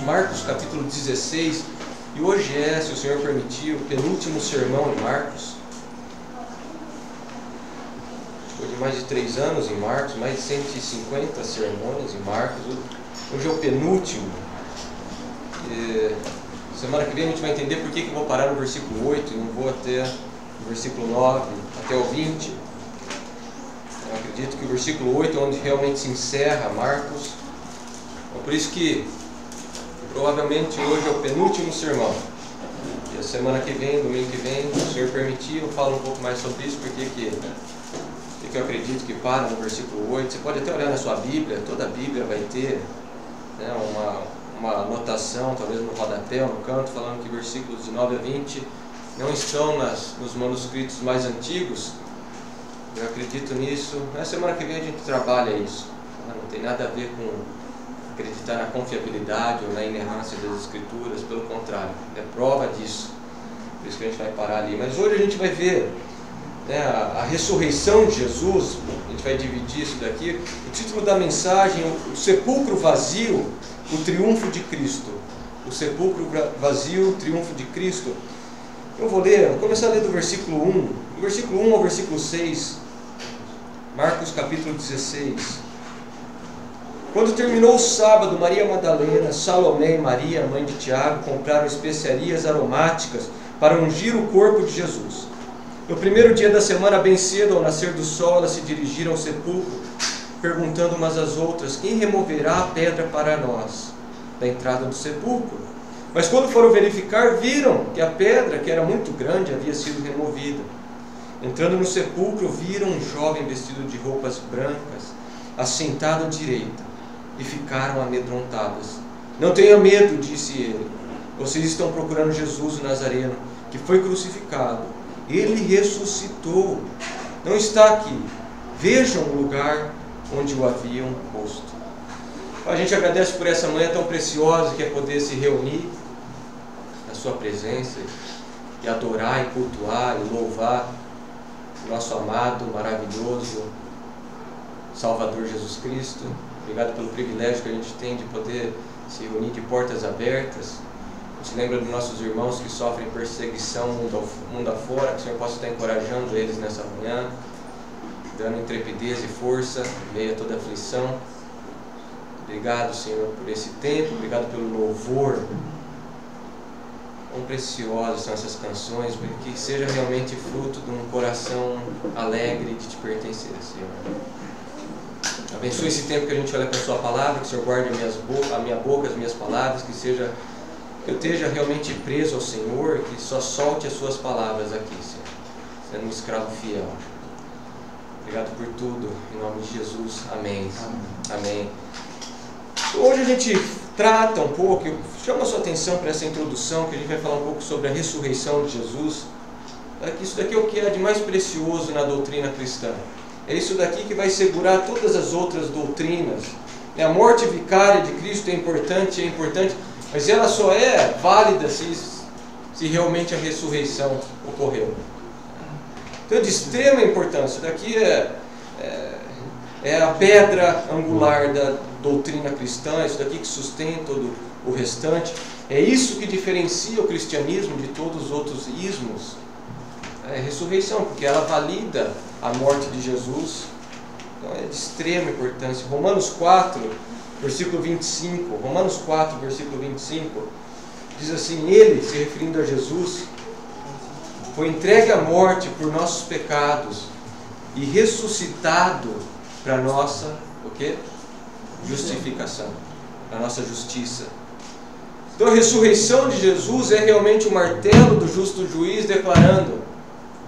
Marcos capítulo 16, e hoje é, se o Senhor permitir, o penúltimo sermão em Marcos. Depois de mais de 3 anos em Marcos, mais de 150 sermões em Marcos, hoje é o penúltimo. Semana que vem a gente vai entender por que eu vou parar no versículo 8 e não vou até o versículo 9, até o 20. Eu acredito que o versículo 8 é onde realmente se encerra Marcos. Então, por isso que provavelmente hoje é o penúltimo sermão. E a semana que vem, domingo que vem, se o Senhor permitir, eu falo um pouco mais sobre isso, porque eu acredito que para no versículo 8. Você pode até olhar na sua Bíblia, toda a Bíblia vai ter, né, uma anotação, talvez no rodapé ou no canto, falando que versículos de 9 a 20 não estão nos manuscritos mais antigos. Eu acredito nisso. Na semana que vem a gente trabalha isso. Não tem nada a ver com acreditar na confiabilidade ou na inerrância das Escrituras, pelo contrário, é prova disso. Por isso que a gente vai parar ali. Mas hoje a gente vai ver, né, a ressurreição de Jesus. A gente vai dividir isso daqui. O título da mensagem: o sepulcro vazio, o triunfo de Cristo. O sepulcro vazio, o triunfo de Cristo. Eu vou começar a ler do versículo 1. Do versículo 1 ao versículo 6. Marcos capítulo 16. Quando terminou o sábado, Maria Madalena, Salomé e Maria, mãe de Tiago, compraram especiarias aromáticas para ungir o corpo de Jesus. No primeiro dia da semana, bem cedo, ao nascer do sol, elas se dirigiram ao sepulcro, perguntando umas às outras: quem removerá a pedra para nós da entrada do sepulcro? Mas quando foram verificar, viram que a pedra, que era muito grande, havia sido removida. Entrando no sepulcro, viram um jovem vestido de roupas brancas, assentado à direita, e ficaram amedrontadas. Não tenha medo, disse ele. Vocês estão procurando Jesus, o Nazareno, que foi crucificado. Ele ressuscitou. Não está aqui. Vejam o lugar onde o haviam posto. A gente agradece por essa manhã tão preciosa, que é poder se reunir na sua presença e adorar, e cultuar, e louvar o nosso amado, maravilhoso Salvador Jesus Cristo. Obrigado pelo privilégio que a gente tem de poder se reunir de portas abertas. A gente lembra dos nossos irmãos que sofrem perseguição mundo afora, que o Senhor possa estar encorajando eles nessa manhã, dando intrepidez e força em meio a toda aflição. Obrigado, Senhor, por esse tempo, obrigado pelo louvor. Quão preciosas são essas canções, porque que seja realmente fruto de um coração alegre de te pertencer, Senhor. Abençoe esse tempo que a gente olha para a sua palavra, que o Senhor guarde a minha boca, as minhas palavras, que eu esteja realmente preso ao Senhor, que só solte as suas palavras aqui, Senhor, sendo um escravo fiel. Obrigado por tudo, em nome de Jesus, amém. Amém. Hoje a gente trata um pouco, chama a sua atenção para essa introdução, que a gente vai falar um pouco sobre a ressurreição de Jesus. Isso daqui é o que é de mais precioso na doutrina cristã. É isso daqui que vai segurar todas as outras doutrinas. A morte vicária de Cristo é importante, mas ela só é válida se realmente a ressurreição ocorreu. Então é de extrema importância. Isso daqui é a pedra angular da doutrina cristã, isso daqui que sustenta todo o restante. É isso que diferencia o cristianismo de todos os outros ismos. É a ressurreição, porque ela valida a morte de Jesus. Então é de extrema importância. Romanos 4, versículo 25. Romanos 4, versículo 25. Diz assim: ele, se referindo a Jesus, foi entregue à morte por nossos pecados e ressuscitado para nossa, o quê? Justificação, para nossa justiça. Então a ressurreição de Jesus é realmente o martelo do justo juiz declarando: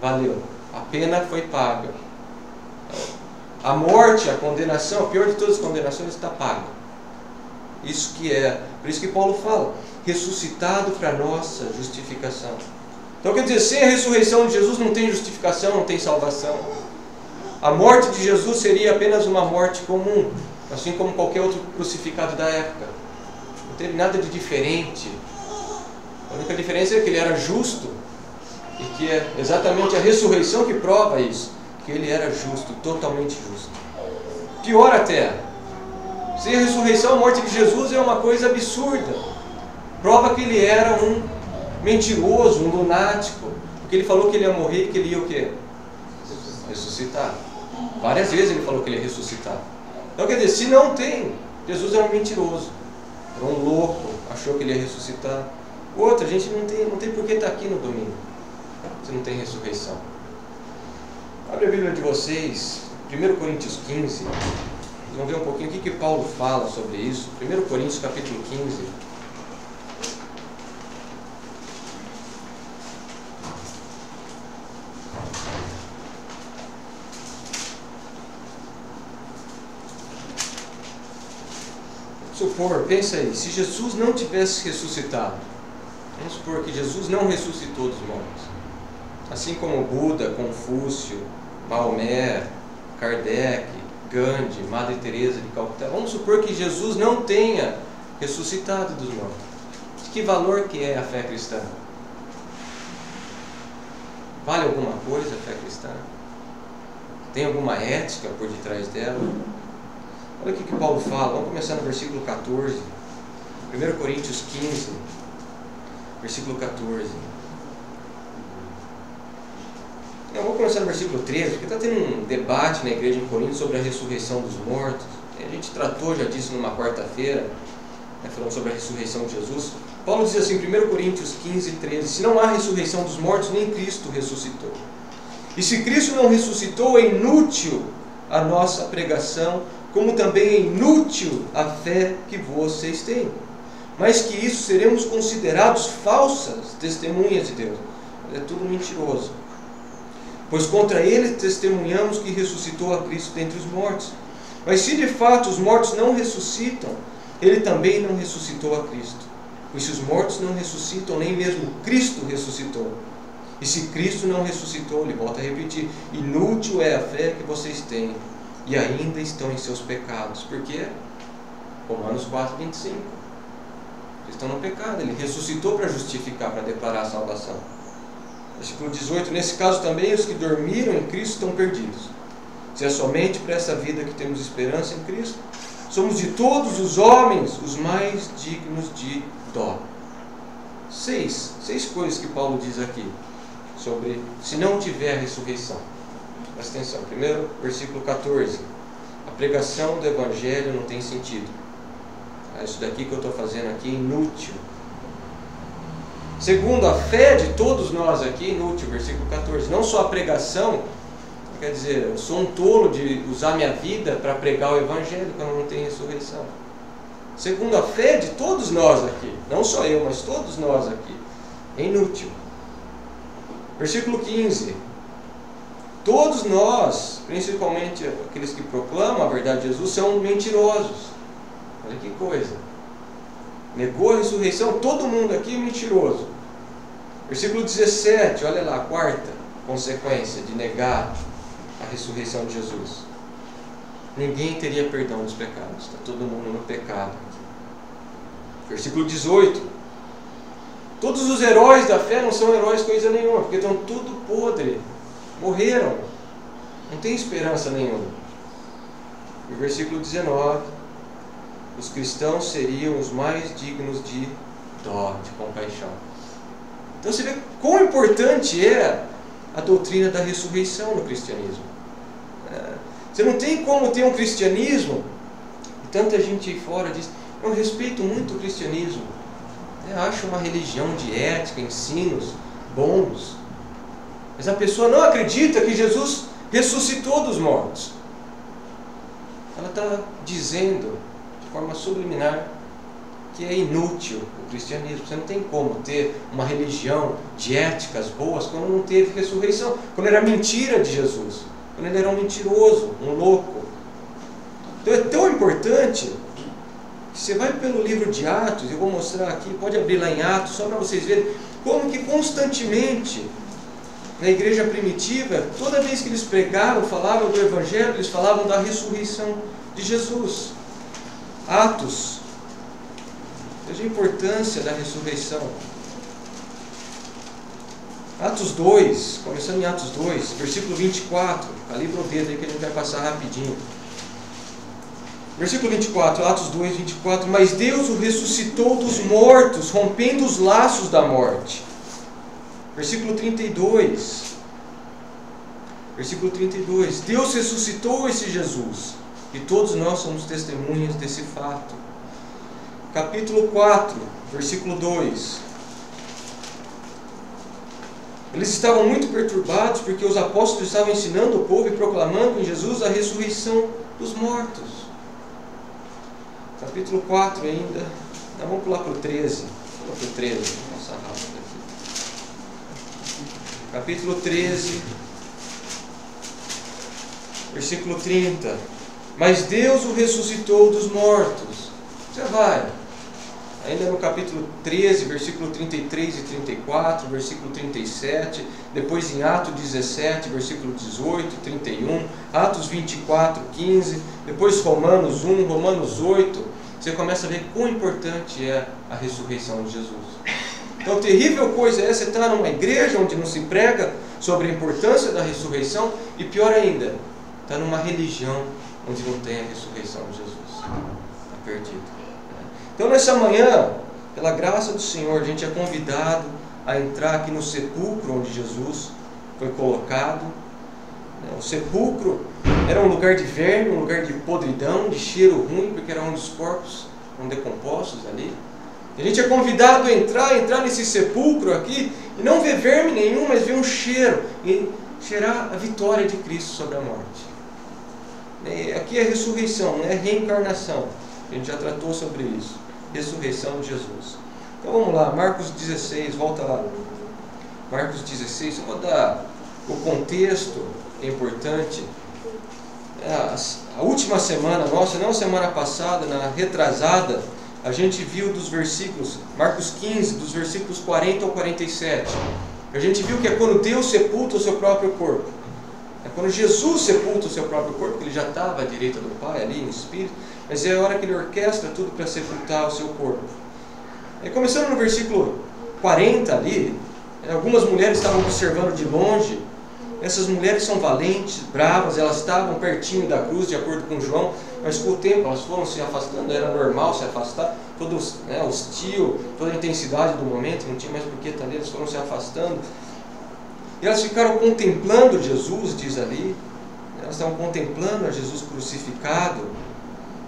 valeu, a pena foi paga. A morte, a condenação, a pior de todas as condenações, está paga. Isso que é, por isso que Paulo fala, ressuscitado para nossa justificação. Então quer dizer, sem a ressurreição de Jesus não tem justificação, não tem salvação. A morte de Jesus seria apenas uma morte comum, assim como qualquer outro crucificado da época. Não teve nada de diferente. A única diferença é que ele era justo, e que é exatamente a ressurreição que prova isso, que ele era justo, totalmente justo. Pior até, sem a ressurreição, a morte de Jesus é uma coisa absurda. Prova que ele era um mentiroso, um lunático, porque ele falou que ele ia morrer e que ele ia o quê? Ressuscitar. Várias vezes ele falou que ele ia ressuscitar. Então quer dizer, se não tem, Jesus era um mentiroso, era um louco, achou que ele ia ressuscitar. Outra, a gente não tem por que estar aqui no domingo, se não tem ressurreição. Abre a Bíblia de vocês, 1 Coríntios 15, vamos ver um pouquinho o que Paulo fala sobre isso. 1 Coríntios capítulo 15. Supor, pensa aí, se Jesus não tivesse ressuscitado, vamos supor que Jesus não ressuscitou dos mortos, assim como Buda, Confúcio, Maomé, Kardec, Gandhi, Madre Teresa de Calcutá, vamos supor que Jesus não tenha ressuscitado dos mortos. De que valor que é a fé cristã? Vale alguma coisa a fé cristã? Tem alguma ética por detrás dela? Olha o que Paulo fala, vamos começar no versículo 14, 1 Coríntios 15, versículo 14. Eu vou começar no versículo 13, porque está tendo um debate na igreja em Corinto sobre a ressurreição dos mortos. A gente tratou já disso numa quarta-feira, falando sobre a ressurreição de Jesus. Paulo diz assim, 1 Coríntios 15, 13, se não há ressurreição dos mortos, nem Cristo ressuscitou. E se Cristo não ressuscitou, é inútil a nossa pregação, como também é inútil a fé que vocês têm. Mas que isso seremos considerados falsas testemunhas de Deus. É tudo mentiroso. Pois contra ele testemunhamos que ressuscitou a Cristo dentre os mortos. Mas se de fato os mortos não ressuscitam, ele também não ressuscitou a Cristo. Pois se os mortos não ressuscitam, nem mesmo Cristo ressuscitou. E se Cristo não ressuscitou, ele volta a repetir, inútil é a fé que vocês têm, e ainda estão em seus pecados. Por quê? Romanos 4, 25. Eles estão no pecado, ele ressuscitou para justificar, para declarar a salvação. Versículo 18, nesse caso também os que dormiram em Cristo estão perdidos. Se é somente para essa vida que temos esperança em Cristo, somos de todos os homens os mais dignos de dó. Seis coisas que Paulo diz aqui sobre se não tiver a ressurreição. Presta atenção. Primeiro, versículo 14. A pregação do Evangelho não tem sentido. Isso daqui que eu estou fazendo aqui é inútil. Segundo, a fé de todos nós aqui é inútil. Versículo 14. Não só a pregação, quer dizer, eu sou um tolo de usar minha vida para pregar o Evangelho quando não tem ressurreição. Segundo, a fé de todos nós aqui, não só eu, mas todos nós aqui, é inútil. Versículo 15. Todos nós, principalmente aqueles que proclamam a verdade de Jesus, são mentirosos. Olha que coisa. Negou a ressurreição, todo mundo aqui é mentiroso. Versículo 17, olha lá, a quarta consequência de negar a ressurreição de Jesus. Ninguém teria perdão dos pecados, está todo mundo no pecado. Versículo 18. Todos os heróis da fé não são heróis coisa nenhuma, porque estão tudo podre. Morreram. Não tem esperança nenhuma. E versículo 19. Os cristãos seriam os mais dignos de dó, de compaixão. Então você vê quão importante é a doutrina da ressurreição no cristianismo. Você não tem como ter um cristianismo, e tanta gente aí fora diz, eu respeito muito o cristianismo, eu acho uma religião de ética, ensinos bons, mas a pessoa não acredita que Jesus ressuscitou dos mortos. Ela está dizendo de forma subliminar que é inútil o cristianismo. Você não tem como ter uma religião de éticas boas quando não teve ressurreição, quando era mentira de Jesus, quando ele era um mentiroso, um louco. Então é tão importante que você vai pelo livro de Atos, eu vou mostrar aqui, pode abrir lá em Atos, só para vocês verem como que constantemente na igreja primitiva, toda vez que eles pregavam, falavam do Evangelho, eles falavam da ressurreição de Jesus. Atos, veja a importância da ressurreição. Atos 2, começando em Atos 2, versículo 24, calibra o dedo aí que a gente vai passar rapidinho. Versículo 24, Atos 2, 24. Mas Deus o ressuscitou dos mortos, rompendo os laços da morte. Versículo 32. Versículo 32. Deus ressuscitou esse Jesus. E todos nós somos testemunhas desse fato. Capítulo 4, versículo 2. Eles estavam muito perturbados porque os apóstolos estavam ensinando o povo e proclamando em Jesus a ressurreição dos mortos. Capítulo 4 ainda. Então, vamos pular para o 13. Pula para o 13. Nossa, rápido aqui. Capítulo 13. Versículo 30. Mas Deus o ressuscitou dos mortos. Você vai. Ainda no capítulo 13, versículo 33 e 34, versículo 37, depois em Atos 17, versículo 18, 31, Atos 24, 15, depois Romanos 1, Romanos 8, você começa a ver quão importante é a ressurreição de Jesus. Então, terrível coisa é você estar numa igreja onde não se prega sobre a importância da ressurreição, e pior ainda, estar numa religião onde não tem a ressurreição de Jesus. Está perdido. Então, nessa manhã, pela graça do Senhor, a gente é convidado a entrar aqui no sepulcro onde Jesus foi colocado. O sepulcro era um lugar de verme, um lugar de podridão, de cheiro ruim, porque era onde os corpos eram decompostos ali. A gente é convidado a entrar nesse sepulcro aqui e não ver verme nenhum, mas ver um cheiro, e cheirar a vitória de Cristo sobre a morte. Aqui é ressurreição, não é reencarnação. A gente já tratou sobre isso. Ressurreição de Jesus. Então vamos lá, Marcos 16, volta lá. Marcos 16, eu vou dar o contexto, é importante. A última semana nossa, não a semana passada, na retrasada, a gente viu dos versículos, Marcos 15, dos versículos 40 ao 47. A gente viu que é quando Deus sepulta o seu próprio corpo. É quando Jesus sepulta o seu próprio corpo, que ele já estava à direita do Pai, ali em espírito, mas é a hora que ele orquestra tudo para sepultar o seu corpo. E começando no versículo 40 ali, algumas mulheres estavam observando de longe. Essas mulheres são valentes, bravas, elas estavam pertinho da cruz, de acordo com João, mas com o tempo elas foram se afastando, era normal se afastar, todo hostil, toda a intensidade do momento, não tinha mais por que estar ali, elas foram se afastando. E elas ficaram contemplando Jesus, diz ali, elas estavam contemplando a Jesus crucificado.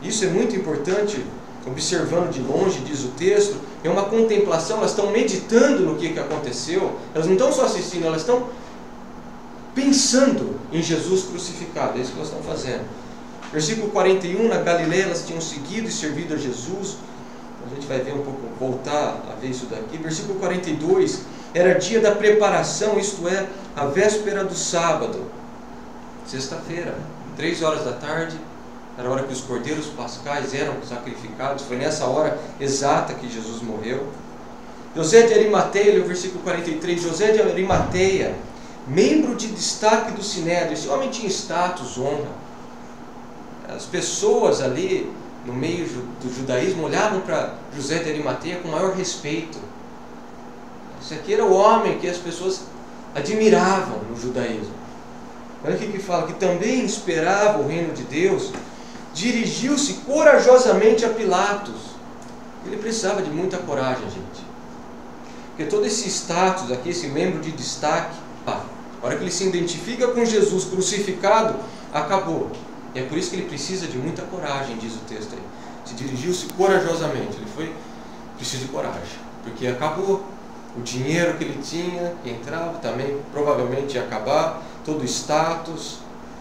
Isso é muito importante, observando de longe, diz o texto, é uma contemplação, elas estão meditando no que aconteceu, elas não estão só assistindo, elas estão pensando em Jesus crucificado, é isso que elas estão fazendo. Versículo 41, na Galileia elas tinham seguido e servido a Jesus, a gente vai ver um pouco, voltar a ver isso daqui. Versículo 42, era dia da preparação, isto é, a véspera do sábado, sexta-feira, 3 horas da tarde, era a hora que os cordeiros pascais eram sacrificados, foi nessa hora exata que Jesus morreu. José de Arimateia, o versículo 43, José de Arimateia, membro de destaque do Sinédrio, esse homem tinha status, honra. As pessoas ali, no meio do judaísmo, olhavam para José de Arimateia com maior respeito. Esse aqui era o homem que as pessoas admiravam no judaísmo. Olha o que fala, que também esperava o reino de Deus, dirigiu-se corajosamente a Pilatos. Ele precisava de muita coragem, gente. Porque todo esse status aqui, esse membro de destaque, a hora que ele se identifica com Jesus crucificado, acabou. E é por isso que ele precisa de muita coragem, diz o texto aí. Se dirigiu-se corajosamente. Ele foi, precisa de coragem. Porque acabou. O dinheiro que ele tinha, que entrava, também provavelmente ia acabar. Todo o status,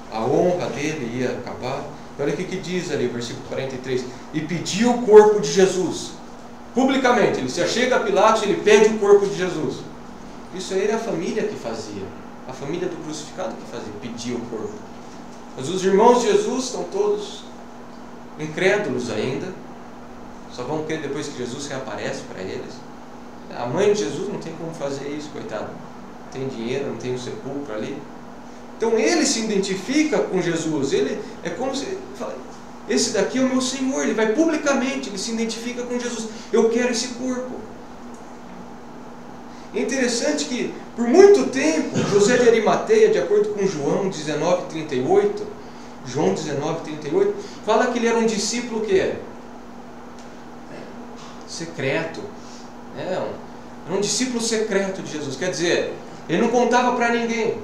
a honra dele ia acabar. Olha o que diz ali, o versículo 43. E pediu o corpo de Jesus. Publicamente, ele se achega a Pilatos e ele pede o corpo de Jesus. Isso aí é a família que fazia. A família do crucificado que fazia, pedia o corpo. Mas os irmãos de Jesus estão todos incrédulos ainda. Só vão crer depois que Jesus reaparece para eles. A mãe de Jesus não tem como fazer isso, coitado. Não tem dinheiro, não tem um sepulcro ali. Então ele se identifica com Jesus. Ele é como se fala, esse daqui é o meu Senhor. Ele vai publicamente, ele se identifica com Jesus. Eu quero esse corpo. É interessante que por muito tempo José de Arimateia, de acordo com João 19:38, João 19:38, fala que ele era um discípulo que secreto. Era um discípulo secreto de Jesus. Quer dizer, ele não contava para ninguém.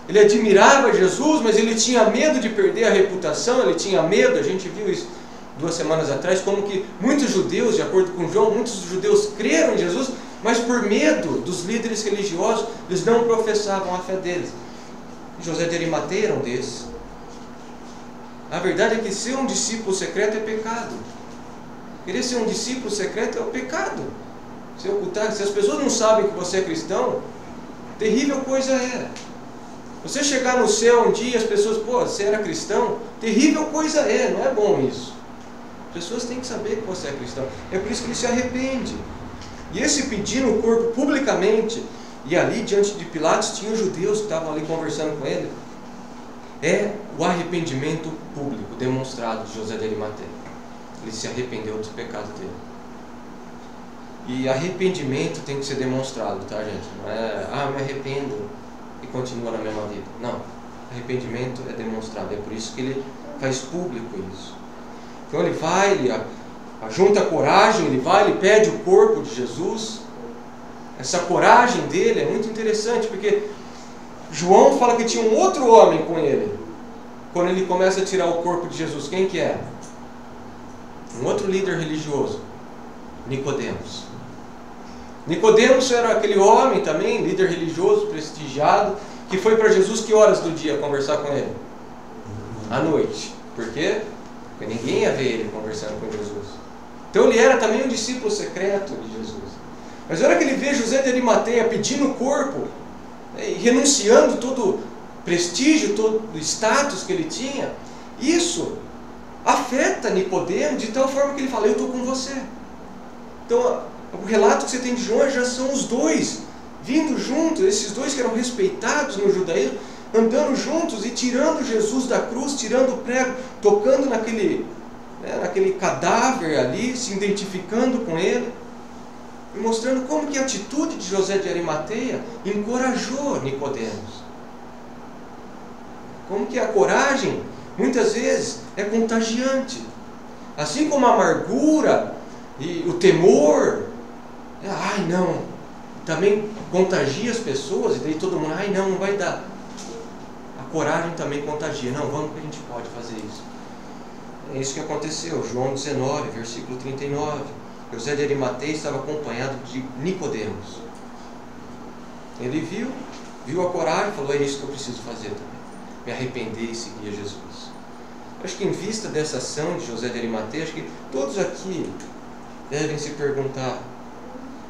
Ele admirava Jesus, mas ele tinha medo de perder a reputação, ele tinha medo, a gente viu isso 2 semanas atrás, como que muitos judeus, de acordo com João, muitos judeus creram em Jesus, mas por medo dos líderes religiosos, eles não professavam a fé deles. José de Arimateia era um desses. A verdade é que ser um discípulo secreto é pecado. Querer ser um discípulo secreto é o pecado. Se ocultar, se as pessoas não sabem que você é cristão, terrível coisa é. Você chegar no céu um dia e as pessoas, você era cristão, terrível coisa é, não é bom isso. As pessoas têm que saber que você é cristão. É por isso que ele se arrepende. E esse pedir no corpo publicamente, e ali diante de Pilatos tinha os judeus que estavam ali conversando com ele, é o arrependimento público demonstrado de José de Arimateia. Ele se arrependeu dos pecados dele. E arrependimento tem que ser demonstrado, tá, gente? Não é, me arrependo e continua na mesma vida. Não. Arrependimento é demonstrado. É por isso que ele faz público isso. Então ele vai, ele ajunta coragem, ele vai, ele pede o corpo de Jesus. Essa coragem dele é muito interessante, porque João fala que tinha um outro homem com ele, quando ele começa a tirar o corpo de Jesus. Quem que é? Um outro líder religioso, Nicodemos. Nicodemos era aquele homem também, líder religioso, prestigiado, que foi para Jesus que horas do dia conversar com ele? À noite. Por quê? Porque ninguém ia ver ele conversando com Jesus. Então ele era também um discípulo secreto de Jesus. Mas a hora que ele vê José de Arimateia pedindo o corpo, e renunciando todo prestígio, todo status que ele tinha, isso afeta Nicodemos de tal forma que ele fala, eu estou com você. Então o relato que você tem de João já são os dois vindo juntos, esses dois que eram respeitados no judaísmo, andando juntos e tirando Jesus da cruz, tirando o prego, tocando naquele cadáver ali, se identificando com ele, e mostrando como que a atitude de José de Arimateia encorajou Nicodemos. Como que a coragem, muitas vezes, é contagiante. Assim como a amargura e o temor, também contagia as pessoas, e daí todo mundo, não vai dar. A coragem também contagia. Não, vamos que a gente pode fazer isso. É isso que aconteceu. João 19, versículo 39. José de Arimateia estava acompanhado de Nicodemos. Ele viu a coragem e falou, é isso que eu preciso fazer também. Me arrepender e seguir a Jesus. Acho que em vista dessa ação de José de Arimateia, acho que todos aqui devem se perguntar,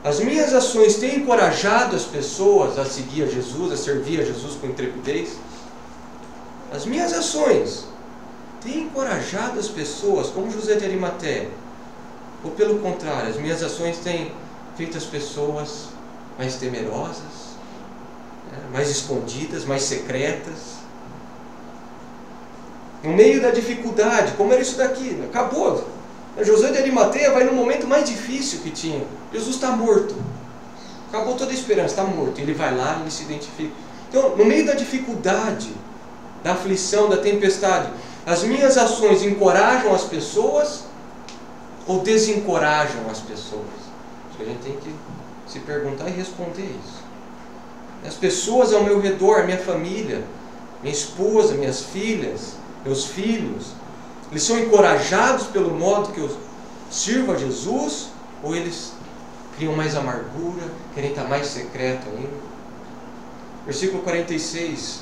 as minhas ações têm encorajado as pessoas a seguir a Jesus, a servir a Jesus com intrepidez? As minhas ações têm encorajado as pessoas, como José de Arimateia? Ou pelo contrário, as minhas ações têm feito as pessoas mais temerosas, mais escondidas, mais secretas? No meio da dificuldade, como era isso daqui? Acabou. José de Arimateia vai no momento mais difícil que tinha. Jesus está morto. Acabou toda a esperança, está morto. Ele vai lá e ele se identifica. Então, no meio da dificuldade, da aflição, da tempestade, as minhas ações encorajam as pessoas ou desencorajam as pessoas? Acho que a gente tem que se perguntar e responder isso. As pessoas ao meu redor, minha família, minha esposa, minhas filhas, meus filhos, eles são encorajados pelo modo que eu sirvo a Jesus, ou eles criam mais amargura, querem estar mais secreto ainda? Versículo 46.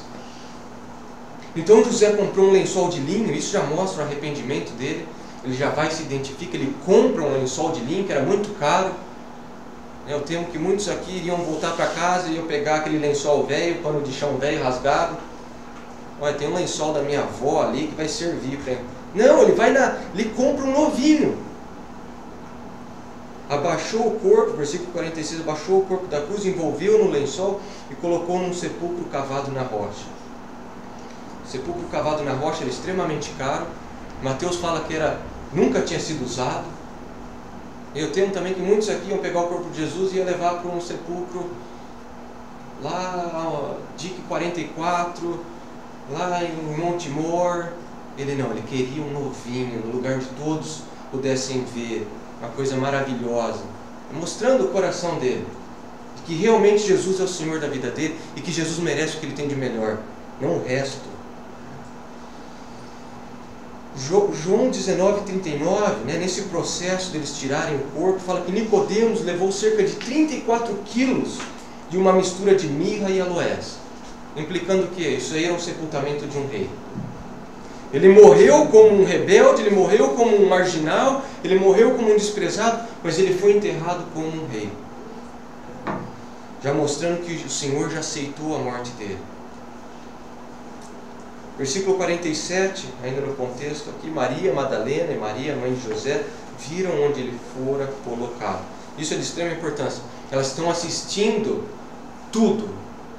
Então José comprou um lençol de linho, isso já mostra o arrependimento dele. Ele já vai, se identifica, ele compra um lençol de linho que era muito caro. Eu temo que muitos aqui iriam voltar para casa e iam pegar aquele lençol velho, pano de chão velho, rasgado. Olha, tem um lençol da minha avó ali que vai servir para ele. Não, ele compra um novinho. Abaixou o corpo, versículo 46, abaixou o corpo da cruz, envolveu no lençol e colocou num sepulcro cavado na rocha. O sepulcro cavado na rocha era extremamente caro. Mateus fala que nunca tinha sido usado. Eu temo também que muitos aqui iam pegar o corpo de Jesus e iam levar para um sepulcro lá, DIC 44, lá em Montemor, Ele não, ele queria um novinho, no lugar onde todos pudessem ver, uma coisa maravilhosa, mostrando o coração dele, de que realmente Jesus é o Senhor da vida dele e que Jesus merece o que ele tem de melhor, não o resto. João 19:39, nesse processo deles tirarem o corpo, fala que Nicodemos levou cerca de 34 quilos de uma mistura de mirra e aloés, implicando que isso aí era um sepultamento de um rei. Ele morreu como um rebelde, ele morreu como um marginal, ele morreu como um desprezado, mas ele foi enterrado como um rei, já mostrando que o Senhor já aceitou a morte dele. Versículo 47, ainda no contexto aqui, Maria Madalena e Maria, mãe de José, viram onde ele fora colocado. Isso é de extrema importância. Elas estão assistindo tudo,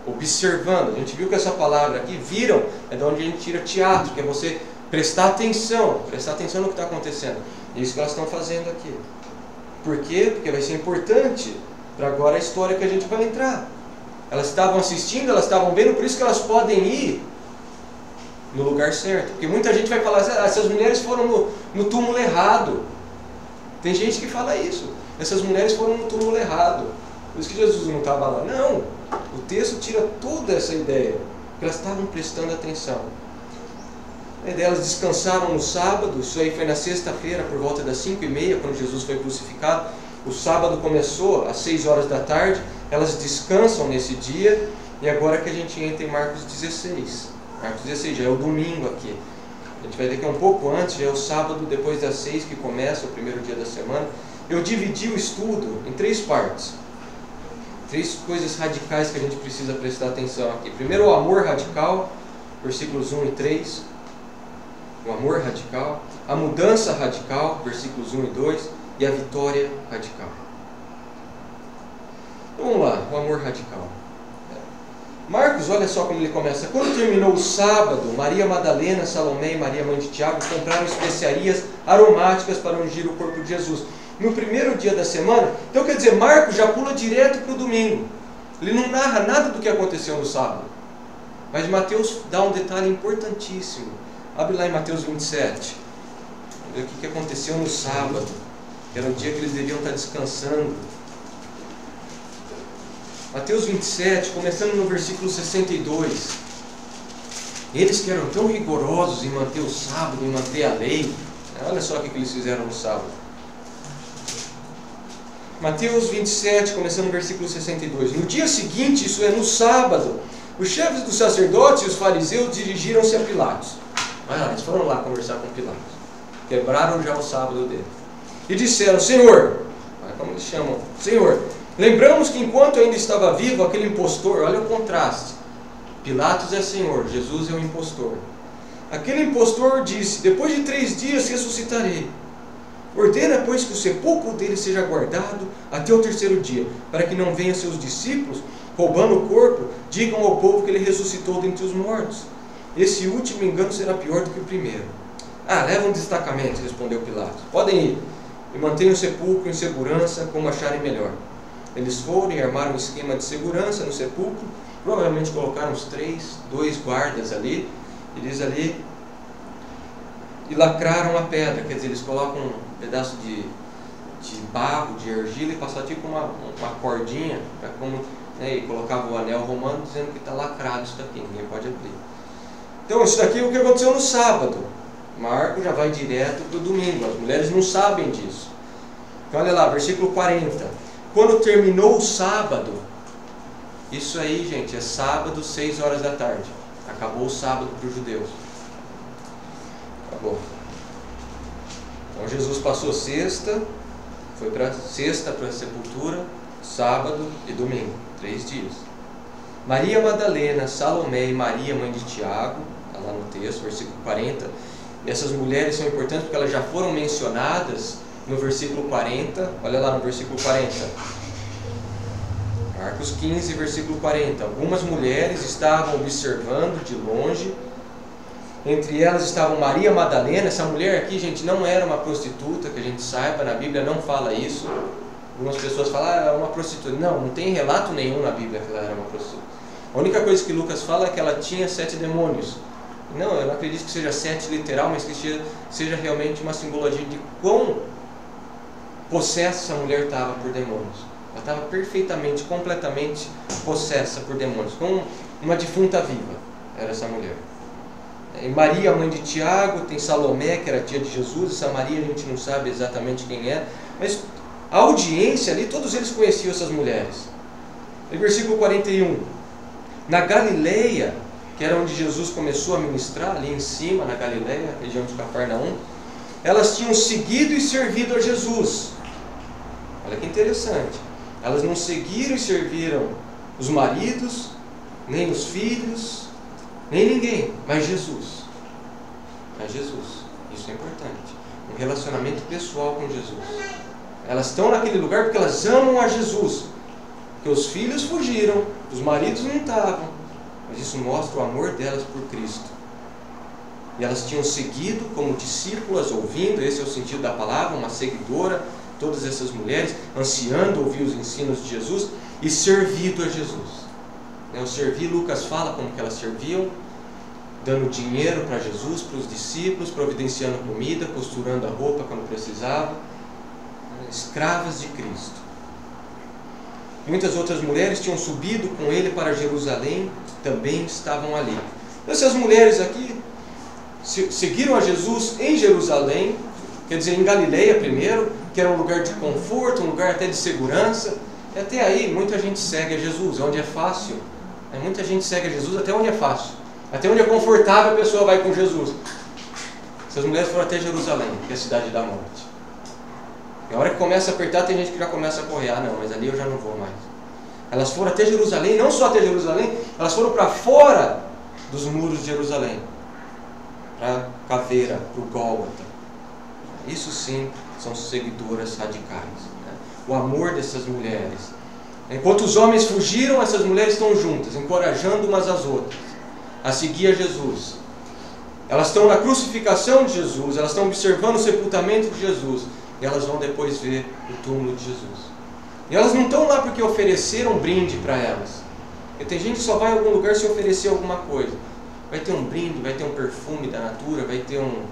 observando. A gente viu que essa palavra aqui, viram, é de onde a gente tira teatro, que é você prestar atenção no que está acontecendo. É isso que elas estão fazendo aqui. Por quê? Porque vai ser importante para agora a história que a gente vai entrar. Elas estavam assistindo, elas estavam vendo, por isso que elas podem ir no lugar certo. Porque muita gente vai falar, essas mulheres foram no túmulo errado. Tem gente que fala isso. Essas mulheres foram no túmulo errado. Por isso que Jesus não estava lá. Não. O texto tira toda essa ideia. Porque elas estavam prestando atenção. Elas descansaram no sábado. Isso aí foi na sexta-feira, por volta das 5:30, quando Jesus foi crucificado. O sábado começou às 6 horas da tarde. Elas descansam nesse dia. E agora que a gente entra em Marcos 16. Marcos 16 já é o domingo aqui. A gente vai ver que é um pouco antes, já é o sábado depois das 6 que começa o primeiro dia da semana. Eu dividi o estudo em 3 partes. 3 coisas radicais que a gente precisa prestar atenção aqui. Primeiro, o amor radical, versículos 1 e 3. O amor radical. A mudança radical, versículos 1 e 2. E a vitória radical. Então, vamos lá, o amor radical. Marcos, olha só como ele começa. Quando terminou o sábado, Maria Madalena, Salomé e Maria, mãe de Tiago, compraram especiarias aromáticas para ungir o corpo de Jesus. No primeiro dia da semana, então quer dizer, Marcos já pula direto para o domingo. Ele não narra nada do que aconteceu no sábado. Mas Mateus dá um detalhe importantíssimo. Abre lá em Mateus 27. Ver o que aconteceu no sábado. Era o dia que eles deviam estar descansando. Mateus 27, começando no versículo 62. Eles que eram tão rigorosos em manter o sábado, em manter a lei, olha só o que eles fizeram no sábado. Mateus 27, começando no versículo 62. No dia seguinte, isso é, no sábado, os chefes dos sacerdotes e os fariseus dirigiram-se a Pilatos. Eles foram lá conversar com Pilatos. Quebraram já o sábado dele. E disseram, Senhor, como eles chamam? Senhor, lembramos que enquanto ainda estava vivo aquele impostor, olha o contraste. Pilatos é Senhor, Jesus é o impostor. Aquele impostor disse, depois de 3 dias ressuscitarei. Ordena, pois, que o sepulcro dele seja guardado até o 3º dia, para que não venham seus discípulos, roubando o corpo, digam ao povo que ele ressuscitou dentre os mortos. Esse último engano será pior do que o primeiro. Leva um destacamento, respondeu Pilatos. Podem ir, e mantenham o sepulcro em segurança, como acharem melhor. Eles foram e armaram um esquema de segurança no sepulcro, provavelmente colocaram uns 2 guardas ali, eles ali, e lacraram a pedra, quer dizer, eles colocam um pedaço de barro, de argila, e passam tipo uma cordinha, e colocavam o anel romano, dizendo que está lacrado isso daqui, ninguém pode abrir. Então, isso daqui é o que aconteceu no sábado. Marcos já vai direto para o domingo, as mulheres não sabem disso. Então, olha lá, versículo 40. Quando terminou o sábado, isso aí, gente, é sábado, 6 horas da tarde. Acabou o sábado para os judeus. Acabou. Então, Jesus passou sexta, foi para sexta para a sepultura, sábado e domingo, 3 dias. Maria Madalena, Salomé e Maria, mãe de Tiago, está lá no texto, versículo 40. E essas mulheres são importantes porque elas já foram mencionadas no versículo 40. Olha lá no versículo 40. Marcos 15, versículo 40. Algumas mulheres estavam observando de longe. Entre elas estavam Maria Madalena. Essa mulher aqui, gente, não era uma prostituta, que a gente saiba, na Bíblia não fala isso. Algumas pessoas falam, é uma prostituta. Não tem relato nenhum na Bíblia que ela era uma prostituta. A única coisa que Lucas fala é que ela tinha 7 demônios. Não, eu não acredito que seja 7 literal, mas que seja realmente uma simbologia de quão possessa a mulher estava por demônios. Ela estava perfeitamente, completamente possessa por demônios, como uma defunta viva, era essa mulher. E Maria, mãe de Tiago, tem Salomé, que era tia de Jesus. Essa Maria a gente não sabe exatamente quem é, mas a audiência ali, todos eles conheciam essas mulheres. No versículo 41, na Galileia, que era onde Jesus começou a ministrar, ali em cima, na Galileia, região de Cafarnaum, elas tinham seguido e servido a Jesus. Olha que interessante. Elas não seguiram e serviram os maridos, nem os filhos, nem ninguém, mas Jesus. Mas Jesus. Isso é importante. Um relacionamento pessoal com Jesus. Elas estão naquele lugar porque elas amam a Jesus. Porque os filhos fugiram, os maridos não estavam. Mas isso mostra o amor delas por Cristo. E elas tinham seguido como discípulas, ouvindo, esse é o sentido da palavra, uma seguidora, todas essas mulheres, ansiando ouvir os ensinos de Jesus e servido a Jesus. O servir, Lucas fala como que elas serviam, dando dinheiro para Jesus, para os discípulos, providenciando comida, costurando a roupa quando precisava, escravas de Cristo. Muitas outras mulheres tinham subido com ele para Jerusalém, também estavam ali. Essas mulheres aqui seguiram a Jesus em Jerusalém, quer dizer, em Galileia primeiro, que era um lugar de conforto, um lugar até de segurança. E até aí muita gente segue a Jesus, onde é fácil. Muita gente segue a Jesus até onde é fácil. Até onde é confortável a pessoa vai com Jesus. Essas mulheres foram até Jerusalém, que é a cidade da morte. E a hora que começa a apertar, tem gente que já começa a correr. Ah não, mas ali eu já não vou mais. Elas foram até Jerusalém, não só até Jerusalém, elas foram para fora dos muros de Jerusalém. Para Caveira, para o Gólgota. Isso sim são seguidoras radicais. O amor dessas mulheres. Enquanto os homens fugiram, essas mulheres estão juntas, encorajando umas às outras a seguir a Jesus. Elas estão na crucificação de Jesus, elas estão observando o sepultamento de Jesus, e elas vão depois ver o túmulo de Jesus. E elas não estão lá porque ofereceram brinde para elas. Porque tem gente que só vai em algum lugar se oferecer alguma coisa. Vai ter um brinde, vai ter um perfume da Natura, vai ter um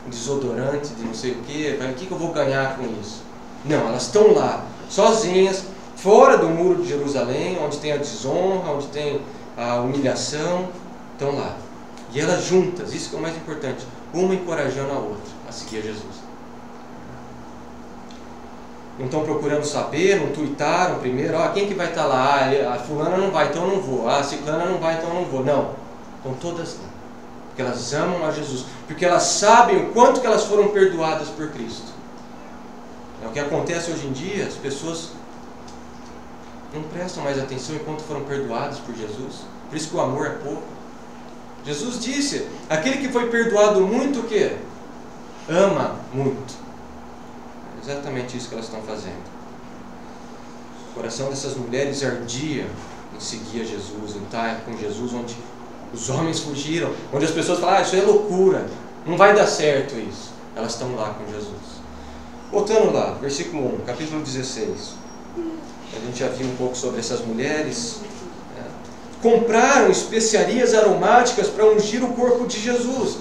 desodorante de não sei o que, o que eu vou ganhar com isso? Não, elas estão lá, sozinhas, fora do muro de Jerusalém, onde tem a desonra, onde tem a humilhação, estão lá. E elas juntas, isso que é o mais importante, uma encorajando a outra a seguir a Jesus. Não estão procurando saber, não tuitaram primeiro, quem que vai estar lá? A fulana não vai, então eu não vou. A ciclana não vai, então eu não vou. Não, estão todas lá. Porque elas amam a Jesus. Porque elas sabem o quanto que elas foram perdoadas por Cristo. É o que acontece hoje em dia, as pessoas não prestam mais atenção em quanto foram perdoadas por Jesus. Por isso que o amor é pouco. Jesus disse, aquele que foi perdoado muito, o quê? Ama muito. É exatamente isso que elas estão fazendo. O coração dessas mulheres ardia em seguir a Jesus, em estar com Jesus, onde os homens fugiram, onde as pessoas falam, isso é loucura, não vai dar certo isso. Elas estão lá com Jesus. Voltando lá, versículo 1, capítulo 16. A gente já viu um pouco sobre essas mulheres. Compraram especiarias aromáticas para ungir o corpo de Jesus.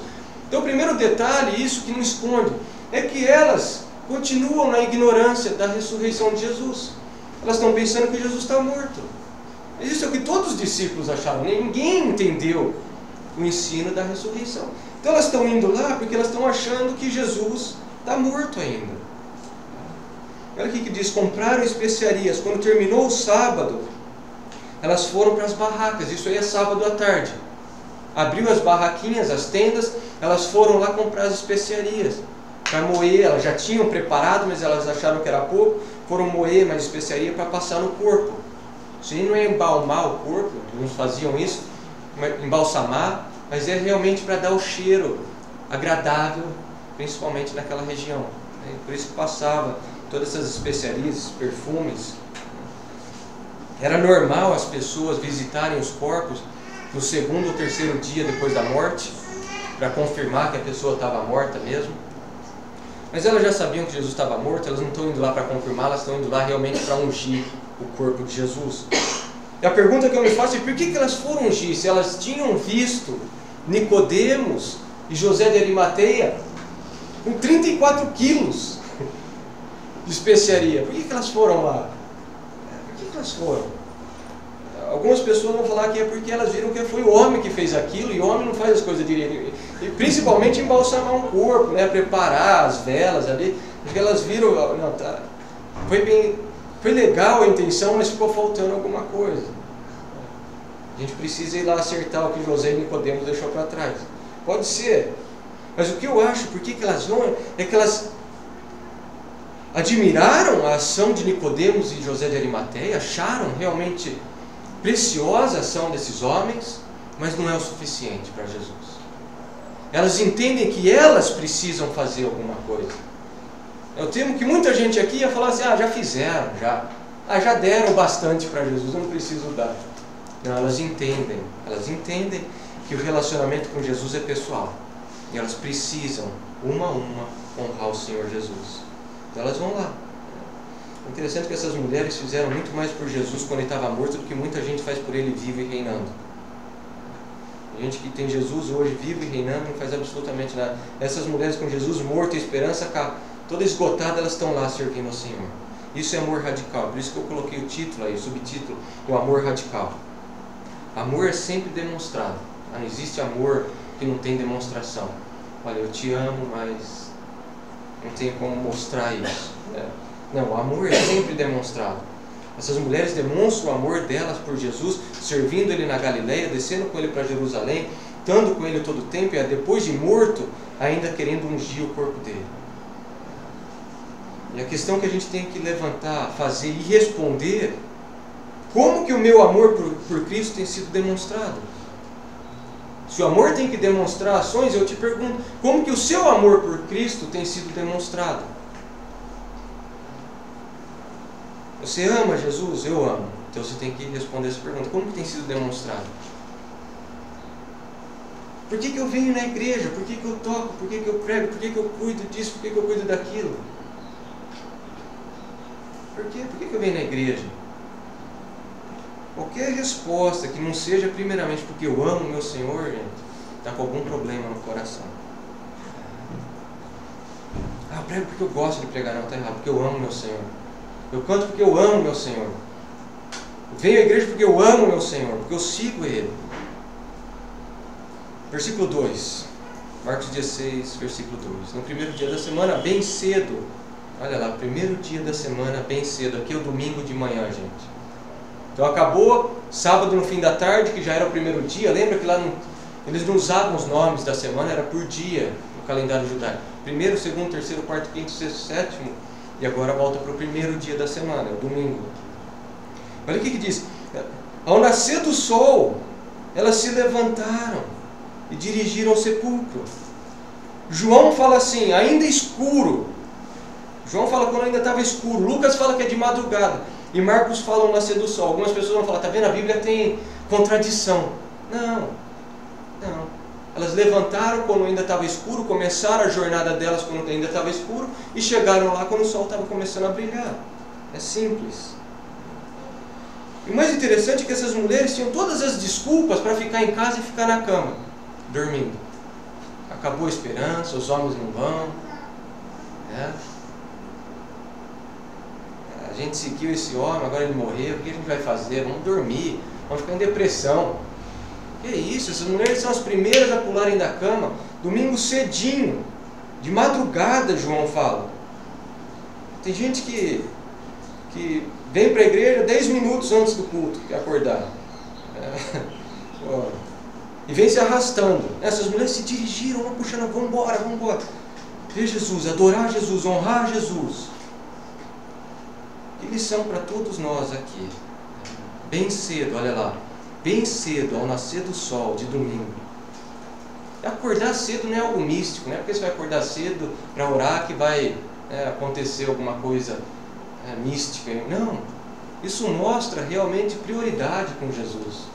Então o primeiro detalhe, isso que não esconde, é que elas continuam na ignorância da ressurreição de Jesus. Elas estão pensando que Jesus está morto. Mas isso é o que todos os discípulos acharam. Ninguém entendeu o ensino da ressurreição. Então elas estão indo lá porque elas estão achando que Jesus está morto ainda. Olha o que diz, compraram especiarias. Quando terminou o sábado, elas foram para as barracas, isso aí é sábado à tarde. Abriu as barraquinhas, as tendas, elas foram lá comprar as especiarias. Para moer, elas já tinham preparado, mas elas acharam que era pouco, foram moer mais especiaria para passar no corpo. Isso aí não é embalmar o corpo, uns faziam isso, embalsamar, mas é realmente para dar o cheiro agradável, principalmente naquela região. Por isso que passava todas essas especiarias, perfumes. Era normal as pessoas visitarem os corpos no segundo ou terceiro dia depois da morte, para confirmar que a pessoa estava morta mesmo. Mas elas já sabiam que Jesus estava morto, elas não estão indo lá para confirmar, elas estão indo lá realmente para ungir o corpo de Jesus. E a pergunta que eu me faço é por que elas foram ungir? Se elas tinham visto Nicodemos e José de Arimateia com 34 quilos de especiaria. Por que elas foram lá? Por que elas foram? Algumas pessoas vão falar que é porque elas viram que foi o homem que fez aquilo, e o homem não faz as coisas direito. E principalmente embalsamar um corpo, né? Preparar as velas ali. Porque elas viram, não, tá, foi legal a intenção, mas ficou faltando alguma coisa. A gente precisa ir lá acertar o que José e Nicodemos deixou para trás. Pode ser. Mas o que eu acho, por que elas vão, é que elas admiraram a ação de Nicodemos e José de Arimateia, acharam realmente preciosa a ação desses homens, mas não é o suficiente para Jesus. Elas entendem que elas precisam fazer alguma coisa. Eu temo que muita gente aqui ia falar assim, já fizeram, já deram bastante para Jesus, eu não preciso dar. Não, elas entendem que o relacionamento com Jesus é pessoal. E elas precisam, uma a uma, honrar o Senhor Jesus. Então elas vão lá. É interessante que essas mulheres fizeram muito mais por Jesus quando ele estava morto do que muita gente faz por ele vivo e reinando. A gente que tem Jesus hoje vivo e reinando não faz absolutamente nada. Essas mulheres com Jesus morto e esperança toda esgotada, elas estão lá servindo ao Senhor. Isso é amor radical. Por isso que eu coloquei o título aí, o subtítulo, o amor radical. Amor é sempre demonstrado. Não existe amor que não tem demonstração. Olha, eu te amo, mas não tenho como mostrar isso. Não, o amor é sempre demonstrado. Essas mulheres demonstram o amor delas por Jesus, servindo Ele na Galileia, descendo com Ele para Jerusalém, estando com Ele todo o tempo, e depois de morto, ainda querendo ungir o corpo dele. E a questão que a gente tem que levantar, fazer e responder: como que o meu amor por Cristo tem sido demonstrado? Se o amor tem que demonstrar ações, eu te pergunto, como que o seu amor por Cristo tem sido demonstrado? Você ama Jesus? Eu amo. Então você tem que responder essa pergunta. Como que tem sido demonstrado? Por que eu venho na igreja? Por que eu toco? Por que eu prego? Por que eu cuido disso? Por que eu cuido daquilo? Por quê? Por que eu venho na igreja? Qualquer resposta que não seja primeiramente porque eu amo meu Senhor, gente, está com algum problema no coração. Eu prego porque eu gosto de pregar. Não, está errado. Porque eu amo meu Senhor. Eu canto porque eu amo meu Senhor. Eu venho à igreja porque eu amo meu Senhor, porque eu sigo Ele. Versículo 2. Marcos 16, versículo 2. No primeiro dia da semana, bem cedo. Olha lá, primeiro dia da semana, bem cedo. Aqui é o domingo de manhã, gente. Então acabou sábado no fim da tarde, que já era o primeiro dia. Lembra que lá eles não usavam os nomes da semana, era por dia no calendário judaico. Primeiro, segundo, terceiro, quarto, quinto, sexto, sétimo. E agora volta para o primeiro dia da semana, é o domingo. Olha o que diz. Ao nascer do sol, elas se levantaram e dirigiram ao sepulcro. João fala assim, ainda escuro. João fala quando ainda estava escuro. Lucas fala que é de madrugada. E Marcos fala ao nascer do sol. Algumas pessoas vão falar, está vendo? A Bíblia tem contradição. Não. Elas levantaram quando ainda estava escuro, começaram a jornada delas quando ainda estava escuro e chegaram lá quando o sol estava começando a brilhar. É simples. E o mais interessante é que essas mulheres tinham todas as desculpas para ficar em casa e ficar na cama, dormindo. Acabou a esperança, os homens não vão. A gente seguiu esse homem, agora ele morreu, o que a gente vai fazer? Vamos dormir, vamos ficar em depressão. Que isso, essas mulheres são as primeiras a pularem da cama, domingo cedinho, de madrugada, João fala. Tem gente que vem para a igreja 10 minutos antes do culto, que é acordar. E vem se arrastando. Essas mulheres se dirigiram, vão puxando, vamos embora. Ver Jesus, adorar Jesus, honrar Jesus. Que lição para todos nós aqui. Bem cedo, olha lá. Bem cedo, ao nascer do sol, de domingo. Acordar cedo não é algo místico, não é porque você vai acordar cedo para orar que vai acontecer alguma coisa mística. Não, isso mostra realmente prioridade com Jesus.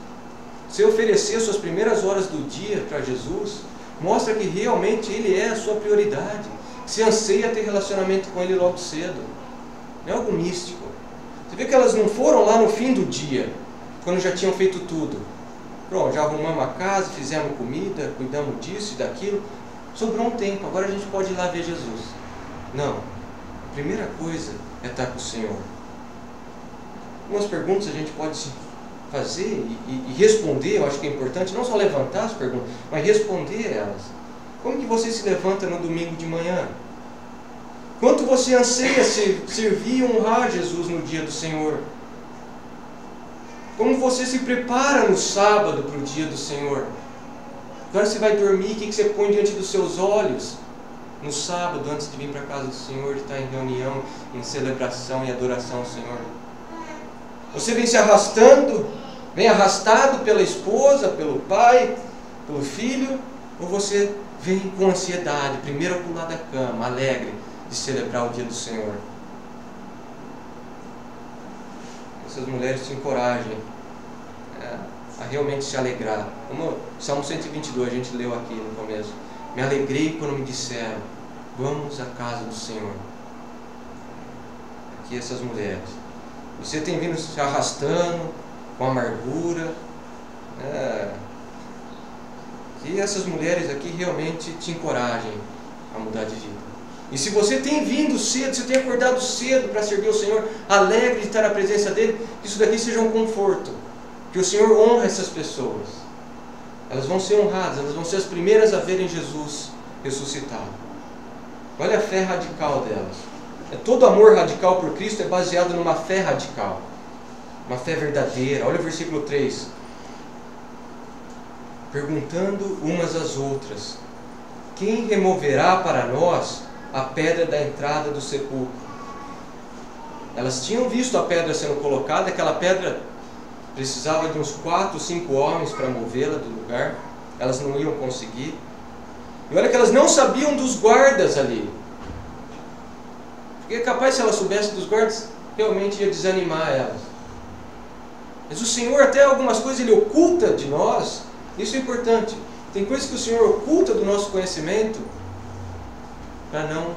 Você oferecer suas primeiras horas do dia para Jesus, mostra que realmente Ele é a sua prioridade. Você anseia ter relacionamento com Ele logo cedo. Não é algo místico. Você vê que elas não foram lá no fim do dia, quando já tinham feito tudo. Pronto, já arrumamos a casa, fizemos comida, cuidamos disso e daquilo. Sobrou um tempo, agora a gente pode ir lá ver Jesus. Não. A primeira coisa é estar com o Senhor. Algumas perguntas a gente pode fazer e responder, eu acho que é importante, não só levantar as perguntas, mas responder elas. Como que você se levanta no domingo de manhã? Quanto você anseia servir e honrar Jesus no dia do Senhor? Como você se prepara no sábado para o dia do Senhor? Agora você vai dormir, o que você põe diante dos seus olhos? No sábado, antes de vir para a casa do Senhor, de estar em reunião, em celebração e adoração ao Senhor. Você vem se arrastando, vem arrastado pela esposa, pelo pai, pelo filho, ou você vem com ansiedade, primeiro a pular da cama, alegre de celebrar o dia do Senhor? Essas mulheres te encorajem a realmente se alegrar. Como Salmo 122 a gente leu aqui no começo. Me alegrei quando me disseram, vamos à casa do Senhor. Aqui essas mulheres. Você tem vindo se arrastando com amargura. Que essas mulheres aqui realmente te encorajem a mudar de vida. E se você tem vindo cedo, se você tem acordado cedo para servir o Senhor, alegre de estar na presença dEle, que isso daqui seja um conforto. Que o Senhor honra essas pessoas. Elas vão ser honradas, elas vão ser as primeiras a verem Jesus ressuscitado. Olha a fé radical delas. Todo amor radical por Cristo é baseado numa fé radical. Uma fé verdadeira. Olha o versículo 3. Perguntando umas às outras, quem removerá para nós a pedra da entrada do sepulcro? Elas tinham visto a pedra sendo colocada, aquela pedra precisava de uns 4, 5 homens para movê-la do lugar, elas não iam conseguir. E olha que elas não sabiam dos guardas ali, porque capaz, se elas soubessem dos guardas, realmente ia desanimar elas. Mas o Senhor, até algumas coisas, Ele oculta de nós. Isso é importante. Tem coisas que o Senhor oculta do nosso conhecimento para não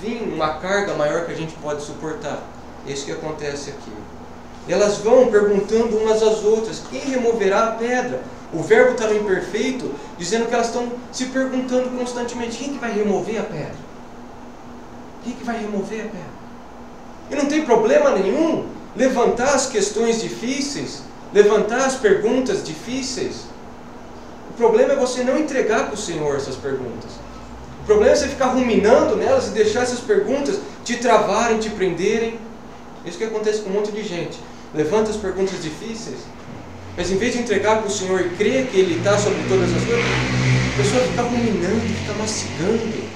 vir uma carga maior que a gente pode suportar. É isso que acontece aqui. Elas vão perguntando umas às outras, quem removerá a pedra? O verbo está no imperfeito, dizendo que elas estão se perguntando constantemente, quem que vai remover a pedra? Quem que vai remover a pedra? E não tem problema nenhum levantar as questões difíceis, levantar as perguntas difíceis. O problema é você não entregar para o Senhor essas perguntas. O problema é você ficar ruminando nelas e deixar essas perguntas te travarem, te prenderem. Isso que acontece com um monte de gente. Levanta as perguntas difíceis, mas em vez de entregar para o Senhor e crer que Ele está sobre todas as coisas, a pessoa fica ruminando, fica mastigando,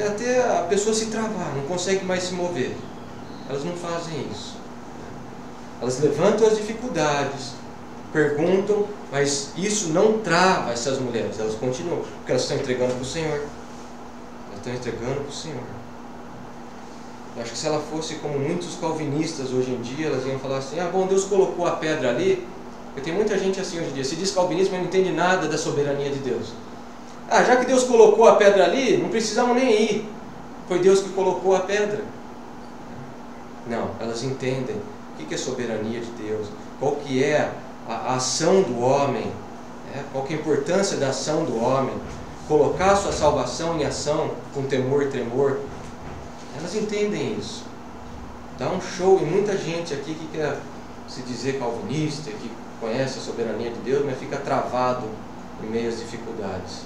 até a pessoa se travar, não consegue mais se mover. Elas não fazem isso. Elas levantam as dificuldades, perguntam, mas isso não trava essas mulheres. Elas continuam, porque elas estão entregando para o Senhor. Elas estão entregando para o Senhor. Eu acho que se ela fosse como muitos calvinistas hoje em dia, elas iam falar assim, bom, Deus colocou a pedra ali. Porque tem muita gente assim hoje em dia, se diz calvinista, mas não entende nada da soberania de Deus. Já que Deus colocou a pedra ali, não precisamos nem ir. Foi Deus que colocou a pedra. Não, elas entendem o que é soberania de Deus, qual que é a ação do homem, qual que é a importância da ação do homem, colocar a sua salvação em ação com temor e tremor. Elas entendem isso. Dá um show em muita gente aqui que quer se dizer calvinista, que conhece a soberania de Deus, mas fica travado em meio às dificuldades.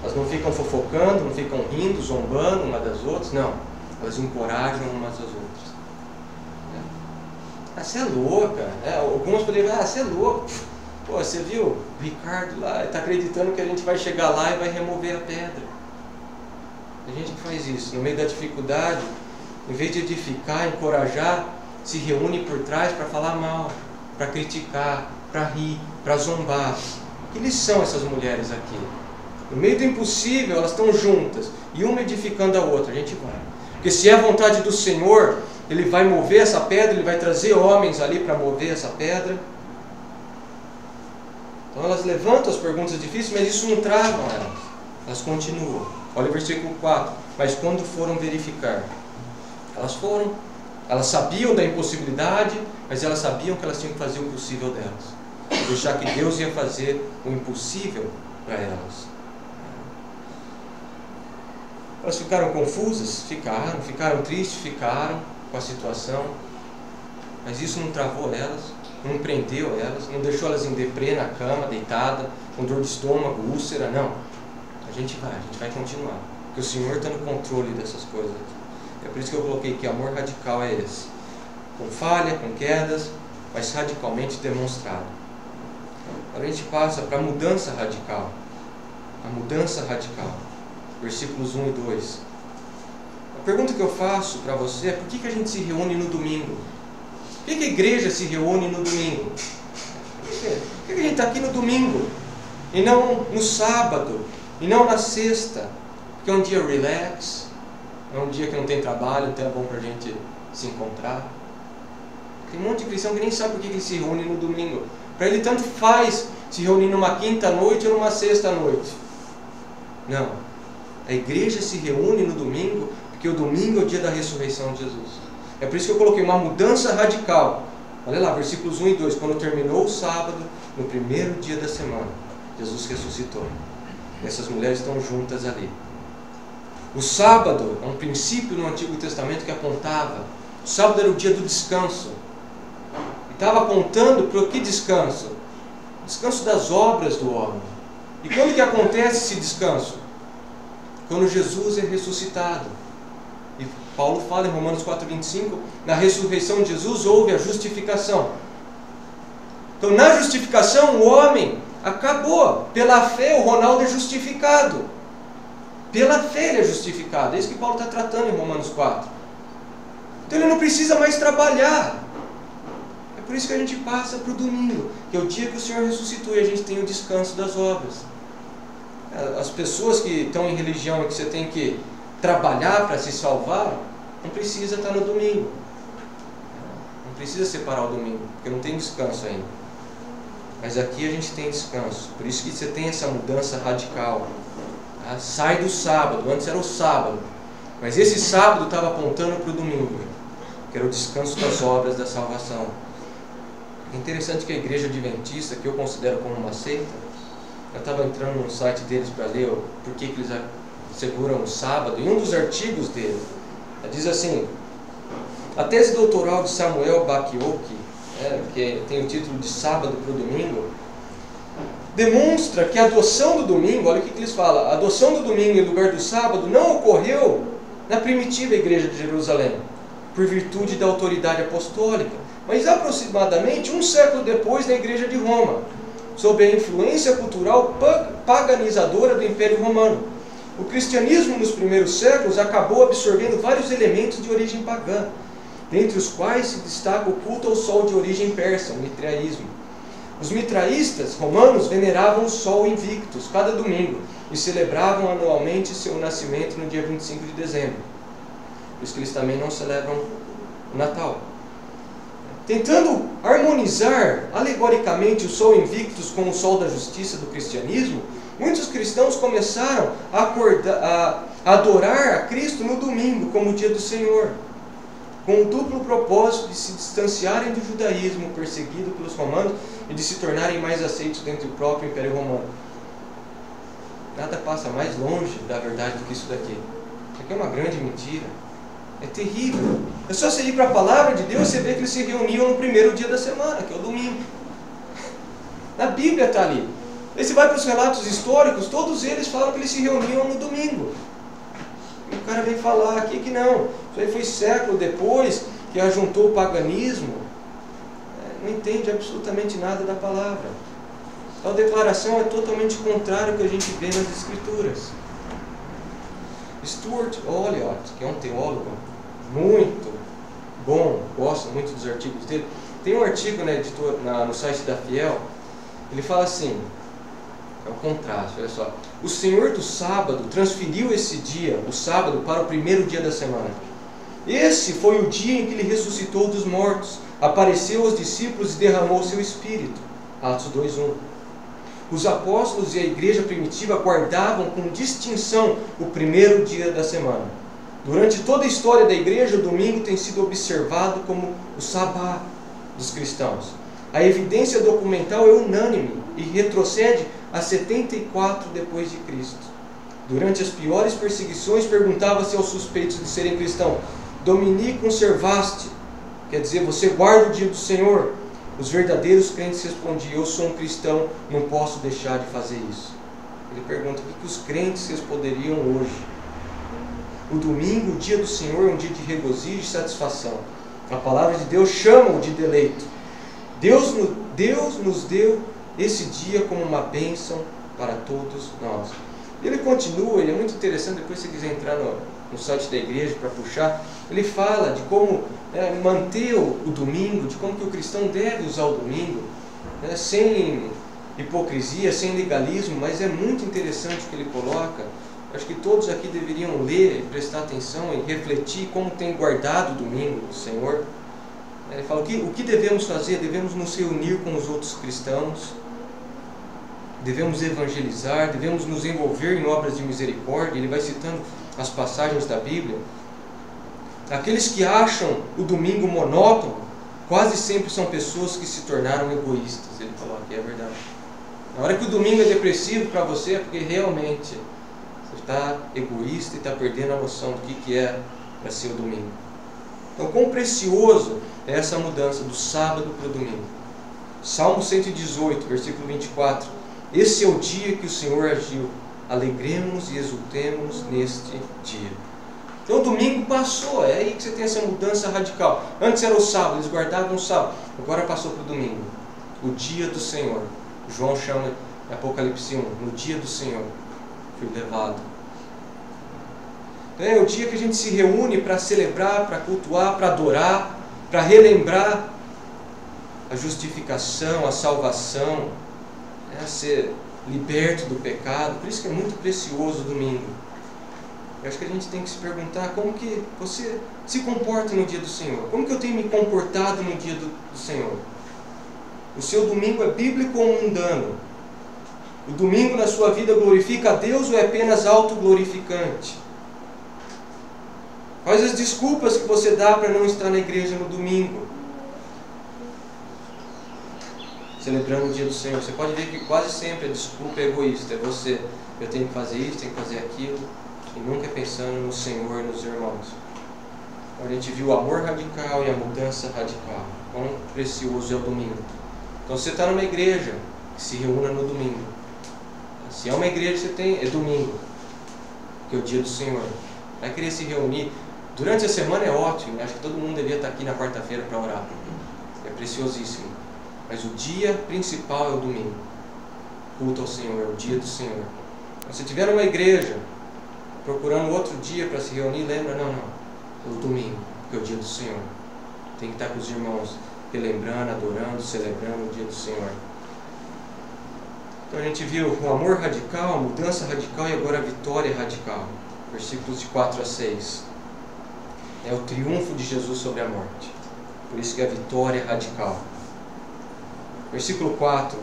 Elas não ficam fofocando, não ficam rindo, zombando uma das outras, não. Elas encorajam umas às outras. Você é louca. Algumas poderiam dizer, você é louco. Pô, você viu o Ricardo lá, está acreditando que a gente vai chegar lá e vai remover a pedra. A gente que faz isso, no meio da dificuldade, em vez de edificar, encorajar, se reúne por trás para falar mal, para criticar, para rir, para zombar. Que lição essas mulheres aqui? No meio do impossível, elas estão juntas, e uma edificando a outra. A gente vai. Porque se é a vontade do Senhor, Ele vai mover essa pedra, Ele vai trazer homens ali para mover essa pedra. Então elas levantam as perguntas difíceis, mas isso não trava elas. Elas continuam. Olha o versículo 4. Mas quando foram verificar, elas foram. Elas sabiam da impossibilidade, mas elas sabiam que elas tinham que fazer o possível delas. deixar que Deus ia fazer o impossível para elas. Elas ficaram confusas? Ficaram. Ficaram tristes? Ficaram com a situação. Mas isso não travou elas, não prendeu elas, não deixou elas em deprê na cama, deitada, com dor de estômago, úlcera, não. A gente vai continuar. Porque o Senhor está no controle dessas coisas. É por isso que eu coloquei que amor radical é esse. Com falha, com quedas, mas radicalmente demonstrado. Agora a gente passa para a mudança radical. A mudança radical. Versículos 1 e 2. A pergunta que eu faço para você é: por que a gente se reúne no domingo? Por que a igreja se reúne no domingo? Por que a gente está aqui no domingo? E não no sábado? E não na sexta? Porque é um dia relax, é um dia que não tem trabalho, então é bom para a gente se encontrar. Tem um monte de cristão que nem sabe por que ele se reúne no domingo. Para ele tanto faz se reunir numa quinta-noite ou numa sexta-noite. Não. A igreja se reúne no domingo porque o domingo é o dia da ressurreição de Jesus. É por isso que eu coloquei uma mudança radical. Olha lá, versículos 1 e 2. Quando terminou o sábado, no primeiro dia da semana, Jesus ressuscitou. E essas mulheres estão juntas ali. O sábado é um princípio no Antigo Testamento que apontava. O sábado era o dia do descanso. E estava apontando para o que descanso? Descanso das obras do homem. E quando que acontece esse descanso? Quando Jesus é ressuscitado. E Paulo fala em Romanos 4,25, na ressurreição de Jesus houve a justificação. Então na justificação o homem acabou. Pela fé o Ronaldo é justificado. Pela fé ele é justificado. É isso que Paulo está tratando em Romanos 4. Então ele não precisa mais trabalhar. É por isso que a gente passa para o domingo, que é o dia que o Senhor ressuscitou e a gente tem o descanso das obras. As pessoas que estão em religião e que você tem que trabalhar para se salvar, não precisa estar no domingo. Não precisa separar o domingo, porque não tem descanso ainda. Mas aqui a gente tem descanso. Por isso que você tem essa mudança radical. Sai do sábado. Antes era o sábado, mas esse sábado estava apontando para o domingo, que era o descanso das obras da salvação. É interessante que a igreja adventista, que eu considero como uma seita, eu estava entrando no site deles para ler por que eles seguram o sábado, e um dos artigos dele diz assim: a tese doutoral de Samuel Bakioki, que tem o título de Sábado para o Domingo, demonstra que a adoção do domingo, olha o que eles falam, a adoção do domingo em lugar do sábado não ocorreu na primitiva igreja de Jerusalém, por virtude da autoridade apostólica, mas aproximadamente um século depois na igreja de Roma, sob a influência cultural paganizadora do Império Romano. O cristianismo nos primeiros séculos acabou absorvendo vários elementos de origem pagã, dentre os quais se destaca o culto ao sol de origem persa, o mitraísmo. Os mitraístas romanos veneravam o sol invictus cada domingo e celebravam anualmente seu nascimento no dia 25 de dezembro. Por isso que eles também não celebram o Natal. Tentando harmonizar alegoricamente o sol invictus com o sol da justiça do cristianismo, muitos cristãos começaram a adorar a Cristo no domingo, como o dia do Senhor, com o duplo propósito de se distanciarem do judaísmo perseguido pelos romanos e de se tornarem mais aceitos dentro do próprio Império Romano. Nada passa mais longe da verdade do que isso daqui. Isso aqui é uma grande mentira. É terrível. É só você ir para a palavra de Deus e você vê que eles se reuniam no primeiro dia da semana, que é o domingo. Na Bíblia está ali. Aí você vai para os relatos históricos, todos eles falam que eles se reuniam no domingo. E o cara vem falar aqui que não. Isso aí foi século depois que ajuntou o paganismo. Não entende absolutamente nada da palavra. Tal declaração é totalmente contrária ao que a gente vê nas Escrituras. Stuart Olyott, que é um teólogo muito bom, gosto muito dos artigos dele, tem um artigo no site da Fiel, ele fala assim, é o contraste, olha só: o Senhor do sábado transferiu esse dia, o sábado, para o primeiro dia da semana. Esse foi o dia em que ele ressuscitou dos mortos, apareceu aos discípulos e derramou seu Espírito. Atos 2:1. Os apóstolos e a igreja primitiva guardavam com distinção o primeiro dia da semana. Durante toda a história da igreja, o domingo tem sido observado como o sabá dos cristãos. A evidência documental é unânime e retrocede a 74 depois de Cristo. Durante as piores perseguições, perguntava-se aos suspeitos de serem cristãos: Domini conservaste? Quer dizer, você guarda o dia do Senhor? Os verdadeiros crentes respondiam: eu sou um cristão, não posso deixar de fazer isso. Ele pergunta: o que os crentes responderiam hoje? O domingo, o dia do Senhor, é um dia de regozijo e satisfação. A palavra de Deus chama-o de deleito. Deus nos deu esse dia como uma bênção para todos nós. Ele continua, ele é muito interessante, depois se você quiser entrar no site da igreja para puxar, ele fala de como manter o domingo, de como que o cristão deve usar o domingo, sem hipocrisia, sem legalismo, mas é muito interessante o que ele coloca. Acho que todos aqui deveriam ler, prestar atenção e refletir como tem guardado o domingo do Senhor. Ele fala: o que devemos fazer? Devemos nos reunir com os outros cristãos, devemos evangelizar, devemos nos envolver em obras de misericórdia. Ele vai citando as passagens da Bíblia. Aqueles que acham o domingo monótono quase sempre são pessoas que se tornaram egoístas. Ele falou aqui, é verdade. Na hora que o domingo é depressivo para você, é porque realmente você está egoísta e está perdendo a noção do que é para ser o domingo. Então, quão precioso é essa mudança do sábado para o domingo. Salmo 118, versículo 24. Esse é o dia que o Senhor agiu. Alegremos e exultemos neste dia. Então o domingo passou, é aí que você tem essa mudança radical. Antes era o sábado, eles guardavam o sábado. Agora passou para o domingo. O dia do Senhor. João chama em Apocalipse 1, no dia do Senhor fui levado. Então é o dia que a gente se reúne para celebrar, para cultuar, para adorar, para relembrar a justificação, a salvação, ser liberto do pecado. Por isso que é muito precioso o domingo. Eu acho que a gente tem que se perguntar como que você se comporta no dia do Senhor. Como que eu tenho me comportado no dia do Senhor? O seu domingo é bíblico ou mundano? O domingo na sua vida glorifica a Deus ou é apenas autoglorificante? Quais as desculpas que você dá para não estar na igreja no domingo? Celebrando o dia do Senhor. Você pode ver que quase sempre a desculpa é egoísta. É você, eu tenho que fazer isso, tenho que fazer aquilo. E nunca pensando no Senhor e nos irmãos. A gente viu o amor radical e a mudança radical. Quão precioso é o domingo. Então você está numa igreja que se reúna no domingo. Se é uma igreja que é domingo, que é o dia do Senhor. Vai querer se reunir. Durante a semana é ótimo. Acho que todo mundo devia estar aqui na quarta-feira para orar. É preciosíssimo. Mas o dia principal é o domingo. Culto ao Senhor, é o dia do Senhor. Então, se tiver uma igreja procurando outro dia para se reunir, lembra, não, o domingo, que é o dia do Senhor. Tem que estar com os irmãos, relembrando, adorando, celebrando o dia do Senhor. Então a gente viu o amor radical, a mudança radical e agora a vitória radical. Versículos de 4 a 6. É o triunfo de Jesus sobre a morte. Por isso que é a vitória radical. Versículo 4.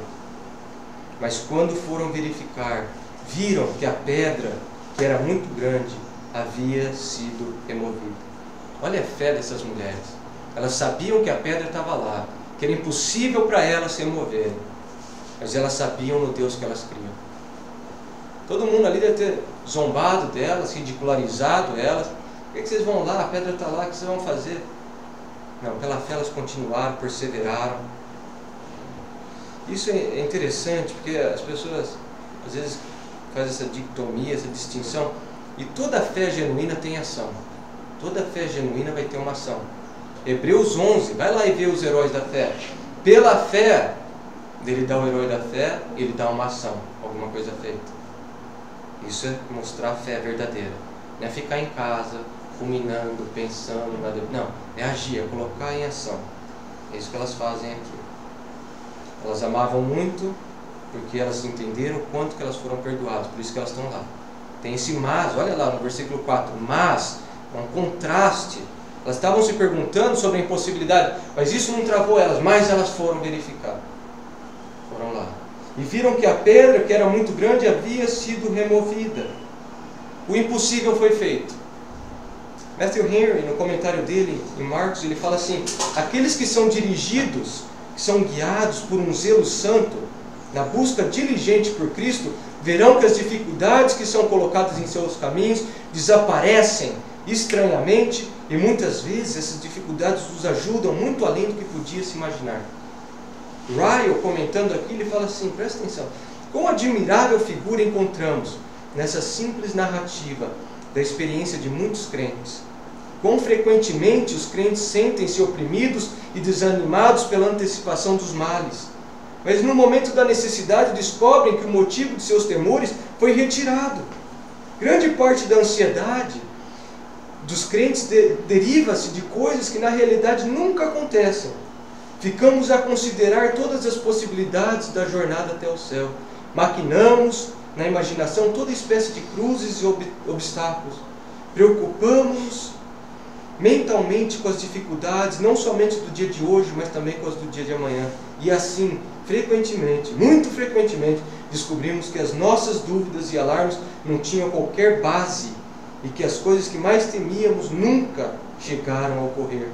Mas quando foram verificar, viram que a pedra, que era muito grande, havia sido removida. Olha a fé dessas mulheres. Elas sabiam que a pedra estava lá, que era impossível para elas se removerem, mas elas sabiam no Deus que elas criam. Todo mundo ali deve ter zombado delas, ridicularizado elas. Por que vocês vão lá? A pedra está lá, o que vocês vão fazer? Não, pela fé elas continuaram, perseveraram. Isso é interessante, porque as pessoas às vezes faz essa dicotomia, essa distinção, e toda fé genuína tem ação. Toda fé genuína vai ter uma ação. Hebreus 11, vai lá e vê os heróis da fé. Pela fé, ele dá o herói da fé, ele dá uma ação, alguma coisa feita. Isso é mostrar a fé verdadeira. Não é ficar em casa, ruminando, pensando, nada. Não, é agir, é colocar em ação. É isso que elas fazem aqui. Elas amavam muito, porque elas entenderam o quanto que elas foram perdoadas, por isso que elas estão lá. Tem esse mas, olha lá no versículo 4, mas, é um contraste. Elas estavam se perguntando sobre a impossibilidade, mas isso não travou elas, mas elas foram verificar. Foram lá. E viram que a pedra, que era muito grande, havia sido removida. O impossível foi feito. Matthew Henry, no comentário dele, em Marcos, ele fala assim, aqueles que são dirigidos que são guiados por um zelo santo, na busca diligente por Cristo, verão que as dificuldades que são colocadas em seus caminhos desaparecem estranhamente, e muitas vezes essas dificuldades nos ajudam muito além do que podia se imaginar. Ryle, comentando aqui, ele fala assim, presta atenção, quão admirável figura encontramos nessa simples narrativa da experiência de muitos crentes. Quão frequentemente os crentes sentem-se oprimidos e desanimados pela antecipação dos males, mas no momento da necessidade descobrem que o motivo de seus temores foi retirado. Grande parte da ansiedade dos crentes deriva-se de coisas que na realidade nunca acontecem. Ficamos a considerar todas as possibilidades da jornada até o céu. Maquinamos na imaginação toda espécie de cruzes e obstáculos. Preocupamos-nos mentalmente com as dificuldades, não somente do dia de hoje, mas também com as do dia de amanhã. E assim, frequentemente, muito frequentemente, descobrimos que as nossas dúvidas e alarmes não tinham qualquer base e que as coisas que mais temíamos nunca chegaram a ocorrer.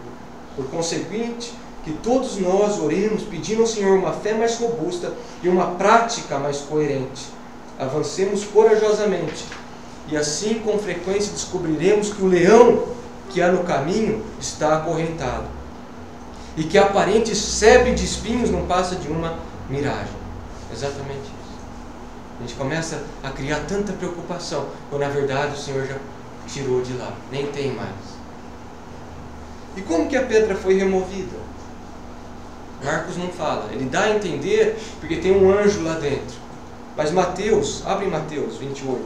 Por conseguinte, que todos nós oremos pedindo ao Senhor uma fé mais robusta e uma prática mais coerente. Avancemos corajosamente e assim com frequência descobriremos que o leão que há no caminho está acorrentado e que a aparente sebe de espinhos não passa de uma miragem. Exatamente isso. A gente começa a criar tanta preocupação, quando na verdade o Senhor já tirou de lá, nem tem mais. E como que a pedra foi removida? Marcos não fala, ele dá a entender porque tem um anjo lá dentro. Mas Mateus, abre Mateus 28.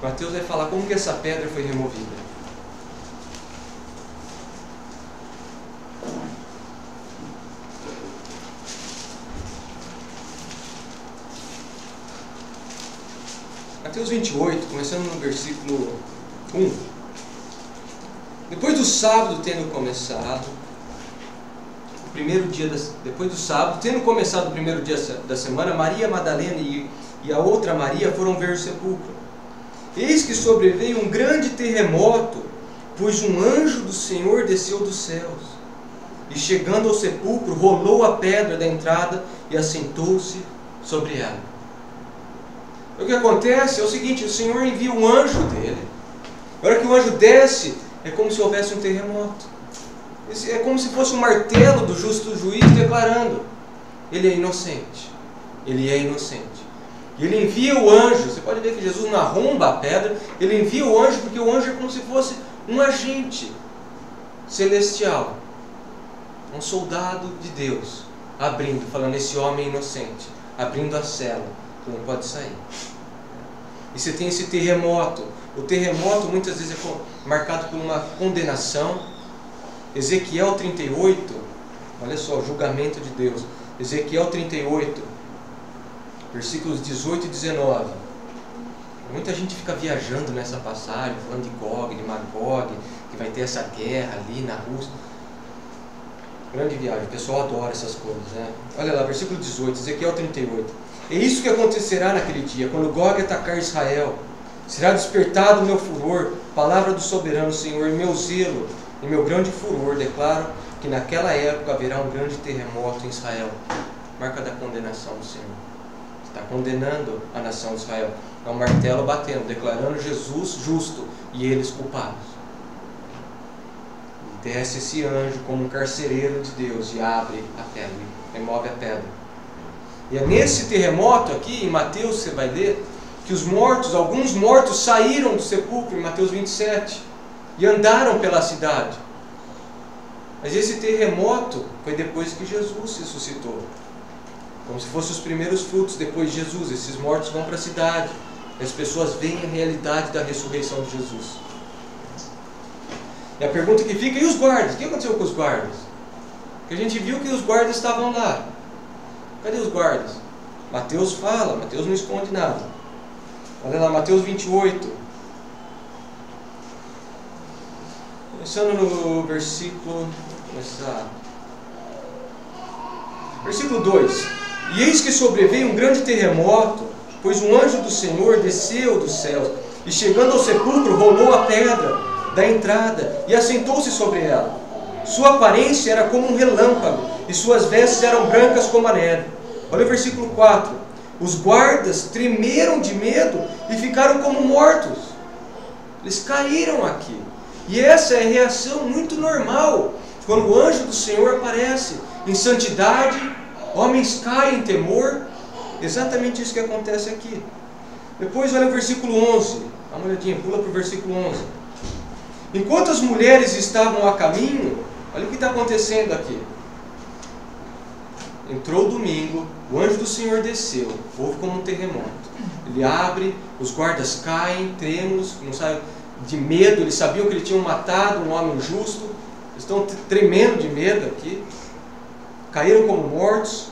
Mateus vai falar como que essa pedra foi removida. Mateus 28, começando no versículo 1. Depois do sábado tendo começado, depois do sábado, tendo começado o primeiro dia da semana, Maria Madalena e a outra Maria foram ver o sepulcro. Eis que sobreveio um grande terremoto, pois um anjo do Senhor desceu dos céus. E chegando ao sepulcro, rolou a pedra da entrada e assentou-se sobre ela. O que acontece é o seguinte, o Senhor envia um anjo dele. Na hora que o anjo desce, é como se houvesse um terremoto. É como se fosse um martelo do justo juiz declarando: ele é inocente. Ele é inocente. E ele envia o anjo. Você pode ver que Jesus não arromba a pedra. Ele envia o anjo porque o anjo é como se fosse um agente celestial. Um soldado de Deus. Abrindo, falando: esse homem é inocente. Abrindo a cela. Que não pode sair. E você tem esse terremoto. O terremoto muitas vezes é marcado por uma condenação. Ezequiel 38, olha só, o julgamento de Deus. Ezequiel 38, versículos 18 e 19. Muita gente fica viajando nessa passagem, falando de Gog, de Magog, que vai ter essa guerra ali na Rússia. Grande viagem, o pessoal adora essas coisas, né? Olha lá, versículo 18, Ezequiel 38. É isso que acontecerá naquele dia, quando Gog atacar Israel. Será despertado o meu furor, palavra do soberano Senhor, e meu zelo, e meu grande furor. Declaro que naquela época haverá um grande terremoto em Israel. Marca da condenação do Senhor. Está condenando a nação de Israel. É um martelo batendo, declarando Jesus justo e eles culpados. Desce esse anjo como um carcereiro de Deus e abre a pedra, remove a pedra. E é nesse terremoto aqui, em Mateus, você vai ler, que alguns mortos saíram do sepulcro, em Mateus 27, e andaram pela cidade. Mas esse terremoto foi depois que Jesus ressuscitou. Como se fossem os primeiros frutos depois de Jesus. Esses mortos vão para a cidade. E as pessoas veem a realidade da ressurreição de Jesus. E a pergunta que fica, e os guardas? O que aconteceu com os guardas? Porque a gente viu que os guardas estavam lá. Cadê os guardas? Mateus fala, Mateus não esconde nada. Olha lá, Mateus 28. Começando no versículo... Versículo 2. E eis que sobreveio um grande terremoto, pois um anjo do Senhor desceu dos céus, e chegando ao sepulcro, rolou a pedra da entrada, e assentou-se sobre ela. Sua aparência era como um relâmpago, e suas vestes eram brancas como a neve. Olha o versículo 4. Os guardas tremeram de medo e ficaram como mortos. Eles caíram aqui. E essa é a reação muito normal quando o anjo do Senhor aparece em santidade. Homens caem em temor. Exatamente isso que acontece aqui. Depois olha o versículo 11. Dá uma olhadinha, pula para o versículo 11. Enquanto as mulheres estavam a caminho, olha o que está acontecendo aqui. Entrou o domingo, o anjo do Senhor desceu, houve como um terremoto. Ele abre, os guardas caem, trêmulos, não sabem, de medo, eles sabiam que eles tinham matado um homem justo, eles estão tremendo de medo aqui, caíram como mortos.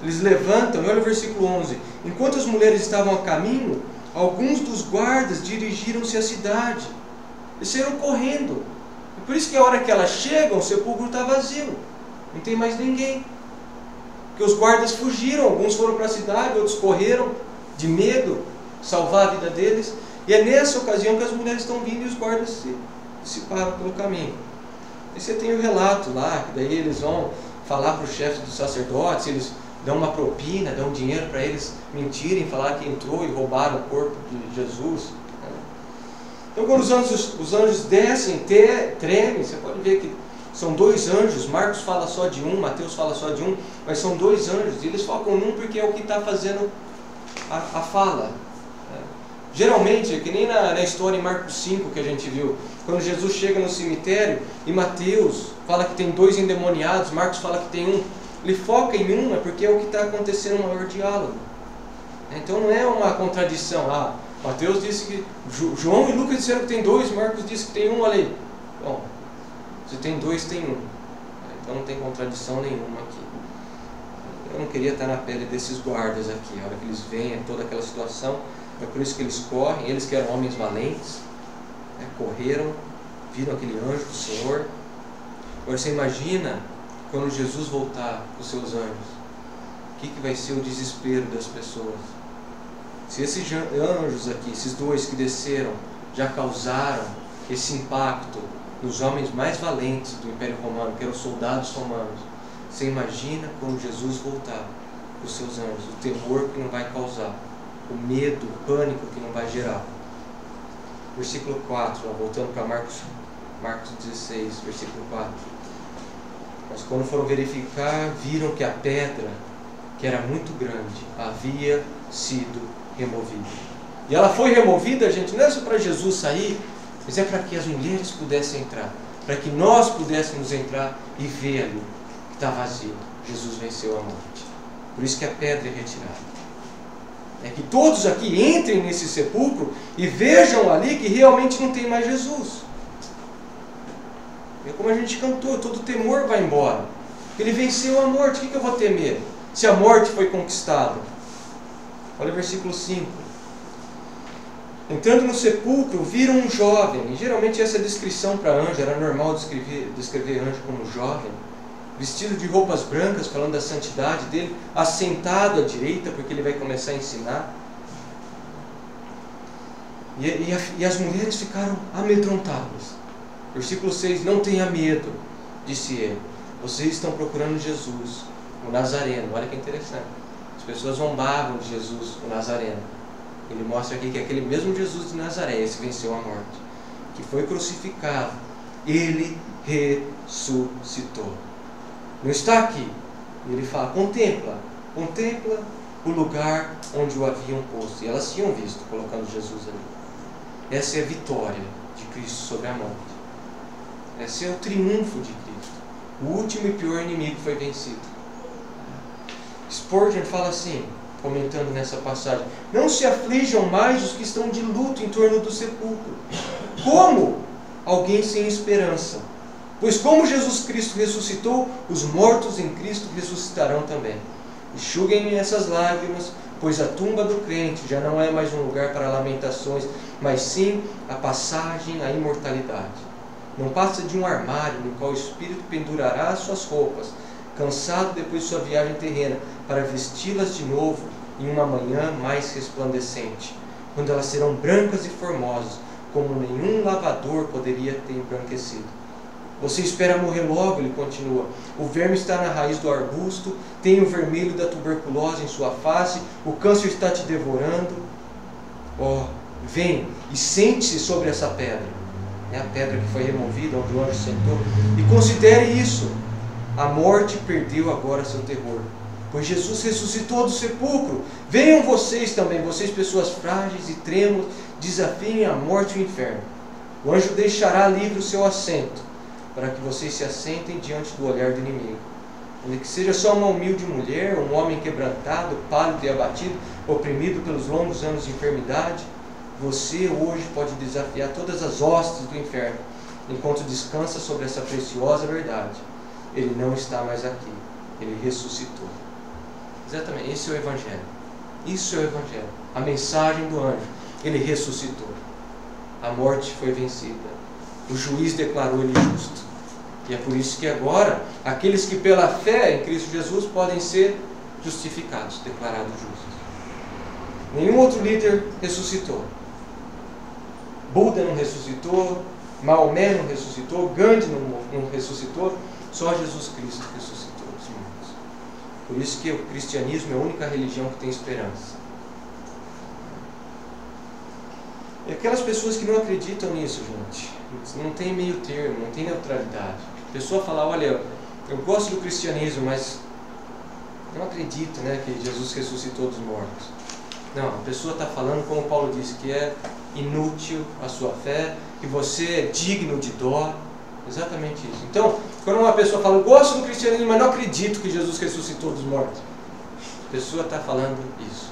Eles levantam, olha o versículo 11. Enquanto as mulheres estavam a caminho, alguns dos guardas dirigiram-se à cidade. Eles saíram correndo. E por isso que a hora que elas chegam, o sepulcro está vazio. Não tem mais ninguém. Porque os guardas fugiram. Alguns foram para a cidade, outros correram de medo, salvar a vida deles. E é nessa ocasião que as mulheres estão vindo e os guardas se dissiparam pelo caminho. E você tem o relato lá, que daí eles vão falar para os chefes dos sacerdotes, eles dão uma propina, dão dinheiro para eles mentirem, falar que entrou e roubaram o corpo de Jesus. Então quando os anjos descem, tremem, você pode ver que são dois anjos. Marcos fala só de um, Mateus fala só de um, mas são dois anjos, e eles focam num porque é o que está fazendo a fala. Geralmente, é que nem na história em Marcos 5 que a gente viu, quando Jesus chega no cemitério e Mateus fala que tem dois endemoniados, Marcos fala que tem um, ele foca em uma porque é o que está acontecendo no maior diálogo. Então não é uma contradição. Mateus disse que João e Lucas disseram que tem dois, Marcos disse que tem um, olha aí. Bom, se tem dois, tem um. Então não tem contradição nenhuma aqui. Eu não queria estar na pele desses guardas aqui, a hora que eles veem toda aquela situação. É por isso que eles correm, eles que eram homens valentes, correram, viram aquele anjo do Senhor. Agora você imagina quando Jesus voltar com os seus anjos, o que vai ser o desespero das pessoas? Se esses anjos aqui, esses dois que desceram, já causaram esse impacto nos homens mais valentes do Império Romano, que eram soldados romanos, você imagina quando Jesus voltar com os seus anjos, o temor que não vai causar, o medo, o pânico que não vai gerar. Versículo 4, voltando para Marcos 16, versículo 4. Mas quando foram verificar, viram que a pedra, que era muito grande, havia sido removida. E ela foi removida, gente, não é só para Jesus sair, mas é para que as mulheres pudessem entrar, para que nós pudéssemos entrar e ver ali que está vazio. Jesus venceu a morte. Por isso que a pedra é retirada. É que todos aqui entrem nesse sepulcro e vejam ali que realmente não tem mais Jesus. É como a gente cantou, todo temor vai embora. Ele venceu a morte, o que eu vou temer? Se a morte foi conquistada. Olha o versículo 5. Entrando no sepulcro, viram um jovem. E geralmente essa descrição para anjo, era normal descrever anjo como jovem. Vestido de roupas brancas, falando da santidade dele, assentado à direita, porque ele vai começar a ensinar. E as mulheres ficaram amedrontadas. Versículo 6, não tenha medo, disse ele. Vocês estão procurando Jesus, o Nazareno. Olha que interessante. As pessoas zombavam de Jesus, o Nazareno. Ele mostra aqui que é aquele mesmo Jesus de Nazaré, esse venceu a morte, que foi crucificado. Ele ressuscitou. Não está aqui. E ele fala, contempla o lugar onde o haviam posto. E elas tinham visto, colocando Jesus ali. Essa é a vitória de Cristo sobre a morte. Esse é o triunfo de Cristo. O último e pior inimigo foi vencido. Spurgeon fala assim, comentando nessa passagem: não se aflijam mais os que estão de luto em torno do sepulcro. Como alguém sem esperança? Pois como Jesus Cristo ressuscitou, os mortos em Cristo ressuscitarão também. Enxuguem essas lágrimas, pois a tumba do crente já não é mais um lugar para lamentações, mas sim a passagem à imortalidade. Não passa de um armário no qual o Espírito pendurará suas roupas, cansado depois de sua viagem terrena, para vesti-las de novo em uma manhã mais resplandecente, quando elas serão brancas e formosas, como nenhum lavador poderia ter embranquecido. Você espera morrer logo, ele continua. O verme está na raiz do arbusto, tem o vermelho da tuberculose em sua face, o câncer está te devorando. Ó, vem e sente-se sobre essa pedra. É a pedra que foi removida, onde o anjo sentou. E considere isso. A morte perdeu agora seu terror, pois Jesus ressuscitou do sepulcro. Venham vocês também, vocês pessoas frágeis e trêmulas, desafiem a morte e o inferno. O anjo deixará livre o seu assento, para que vocês se assentem diante do olhar do inimigo. Ainda que seja só uma humilde mulher, um homem quebrantado, pálido e abatido, oprimido pelos longos anos de enfermidade, você hoje pode desafiar todas as hostes do inferno, enquanto descansa sobre essa preciosa verdade. Ele não está mais aqui, ele ressuscitou. Exatamente, esse é o Evangelho. Isso é o Evangelho, a mensagem do anjo. Ele ressuscitou. A morte foi vencida. O juiz declarou ele justo. E é por isso que agora, aqueles que pela fé em Cristo Jesus podem ser justificados, declarados justos. Nenhum outro líder ressuscitou. Buda não ressuscitou, Maomé não ressuscitou, Gandhi não ressuscitou, só Jesus Cristo ressuscitou dos mortos. Por isso que o cristianismo é a única religião que tem esperança. E aquelas pessoas que não acreditam nisso, gente, não tem meio termo, não tem neutralidade. A pessoa fala, olha, eu gosto do cristianismo, mas não acredito, que Jesus ressuscitou dos mortos. Não, a pessoa está falando, como Paulo disse, que é inútil a sua fé, que você é digno de dó. Exatamente isso. Então, quando uma pessoa fala, eu gosto do cristianismo, mas não acredito que Jesus ressuscitou dos mortos, a pessoa está falando isso.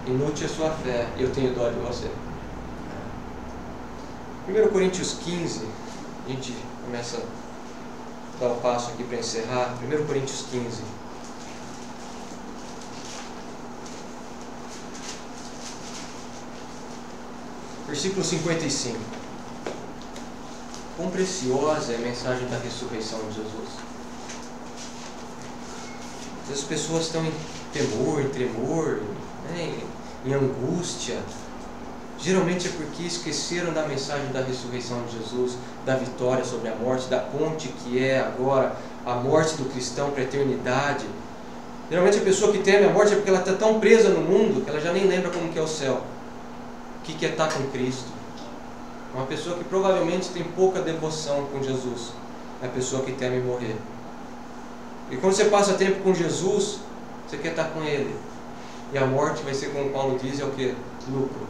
Inútil a sua fé, eu tenho dó de você. 1 Coríntios 15, a gente começa a dar um passo aqui para encerrar. 1 Coríntios 15. Versículo 55. Quão preciosa é a mensagem da ressurreição de Jesus. As pessoas estão em temor, em tremor, em angústia. Geralmente é porque esqueceram da mensagem da ressurreição de Jesus, da vitória sobre a morte, da ponte que é agora a morte do cristão para a eternidade. Geralmente a pessoa que teme a morte é porque ela está tão presa no mundo que ela já nem lembra como que é o céu. O que é estar com Cristo? Uma pessoa que provavelmente tem pouca devoção com Jesus é a pessoa que teme morrer. E quando você passa tempo com Jesus, você quer estar com Ele. E a morte vai ser, como Paulo diz, é o que? Lucro.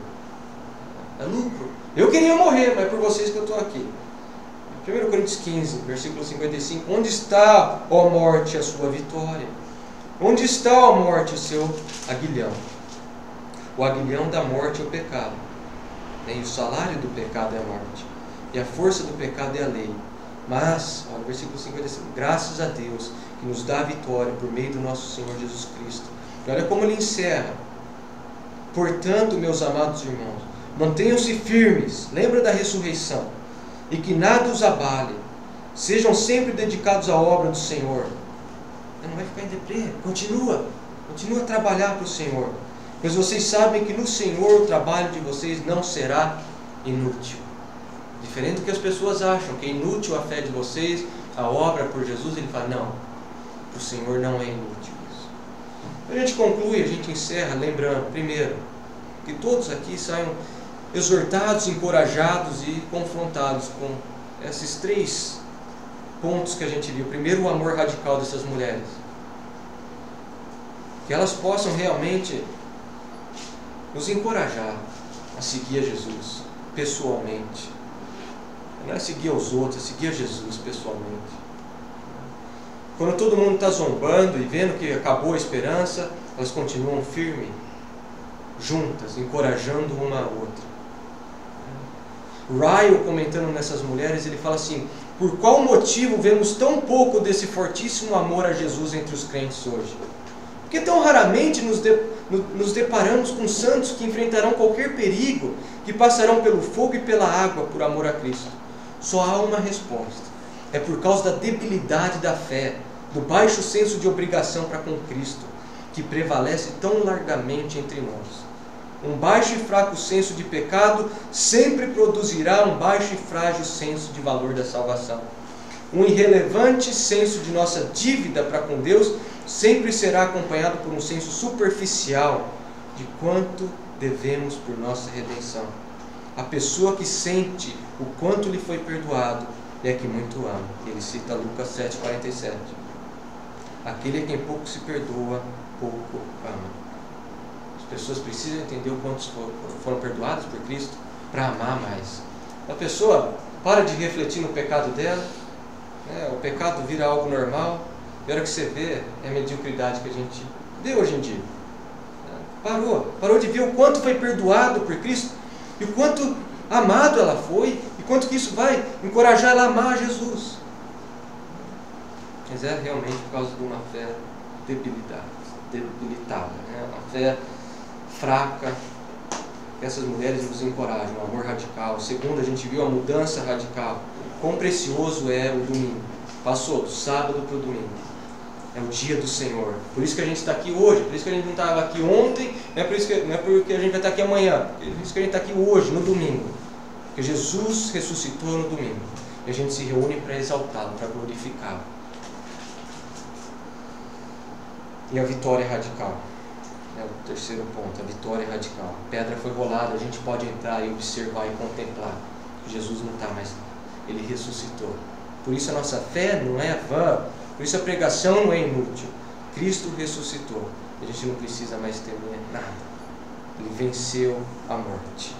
É lucro. Eu queria morrer, mas é por vocês que eu estou aqui. 1 Coríntios 15, versículo 55. Onde está, ó morte, a sua vitória? Onde está, ó morte, o seu aguilhão? O aguilhão da morte é o pecado. E o salário do pecado é a morte. E a força do pecado é a lei. Mas, olha o versículo 55. Graças a Deus que nos dá a vitória por meio do nosso Senhor Jesus Cristo. E olha como ele encerra. Portanto, meus amados irmãos, mantenham-se firmes, lembra da ressurreição, e que nada os abale. Sejam sempre dedicados à obra do Senhor. Não vai ficar em deprê, continua a trabalhar para o Senhor. Pois vocês sabem que no Senhor o trabalho de vocês não será inútil. Diferente do que as pessoas acham, que é inútil a fé de vocês, a obra por Jesus, ele fala, não, o Senhor não é inútil isso. A gente conclui, a gente encerra lembrando, primeiro, que todos aqui saiam exortados, encorajados e confrontados com esses 3 pontos que a gente viu. Primeiro, o amor radical dessas mulheres. Que elas possam realmente nos encorajar a seguir a Jesus pessoalmente. Não é seguir aos outros, é seguir a Jesus pessoalmente. Quando todo mundo está zombando e vendo que acabou a esperança, elas continuam firmes, juntas, encorajando uma a outra. Ryle, comentando nessas mulheres, ele fala assim: por qual motivo vemos tão pouco desse fortíssimo amor a Jesus entre os crentes hoje? Porque tão raramente nos deparamos com santos que enfrentarão qualquer perigo, que passarão pelo fogo e pela água por amor a Cristo. Só há uma resposta: é por causa da debilidade da fé, do baixo senso de obrigação para com Cristo, que prevalece tão largamente entre nós. Um baixo e fraco senso de pecado sempre produzirá um baixo e frágil senso de valor da salvação. Um irrelevante senso de nossa dívida para com Deus sempre será acompanhado por um senso superficial de quanto devemos por nossa redenção. A pessoa que sente o quanto lhe foi perdoado é que muito ama. Ele cita Lucas 7,47. Aquele a quem pouco se perdoa, pouco ama. As pessoas precisam entender o quanto foram perdoadas por Cristo para amar mais. A pessoa para de refletir no pecado dela, o pecado vira algo normal, e a hora que você vê, é a mediocridade que a gente vê hoje em dia. Parou de ver o quanto foi perdoado por Cristo, e o quanto amado ela foi, e quanto que isso vai encorajar ela a amar Jesus. Mas é realmente por causa de uma fé debilitada, uma fé fraca. Essas mulheres nos encorajam, o amor radical. Segundo, a gente viu a mudança radical. Quão precioso é o domingo. Passou do sábado para o domingo. É o dia do Senhor. Por isso que a gente está aqui hoje. Por isso que a gente não estava aqui ontem. Não é porque a gente vai estar aqui amanhã. Por isso que a gente está aqui hoje, no domingo. Porque Jesus ressuscitou no domingo. E a gente se reúne para exaltá-lo, para glorificá-lo. E a vitória radical. É o terceiro ponto, a vitória radical. A pedra foi rolada, a gente pode entrar e observar e contemplar que Jesus não está mais lá. Ele ressuscitou. Por isso a nossa fé não é vã, por isso a pregação não é inútil. Cristo ressuscitou. A gente não precisa mais temer nada. Ele venceu a morte.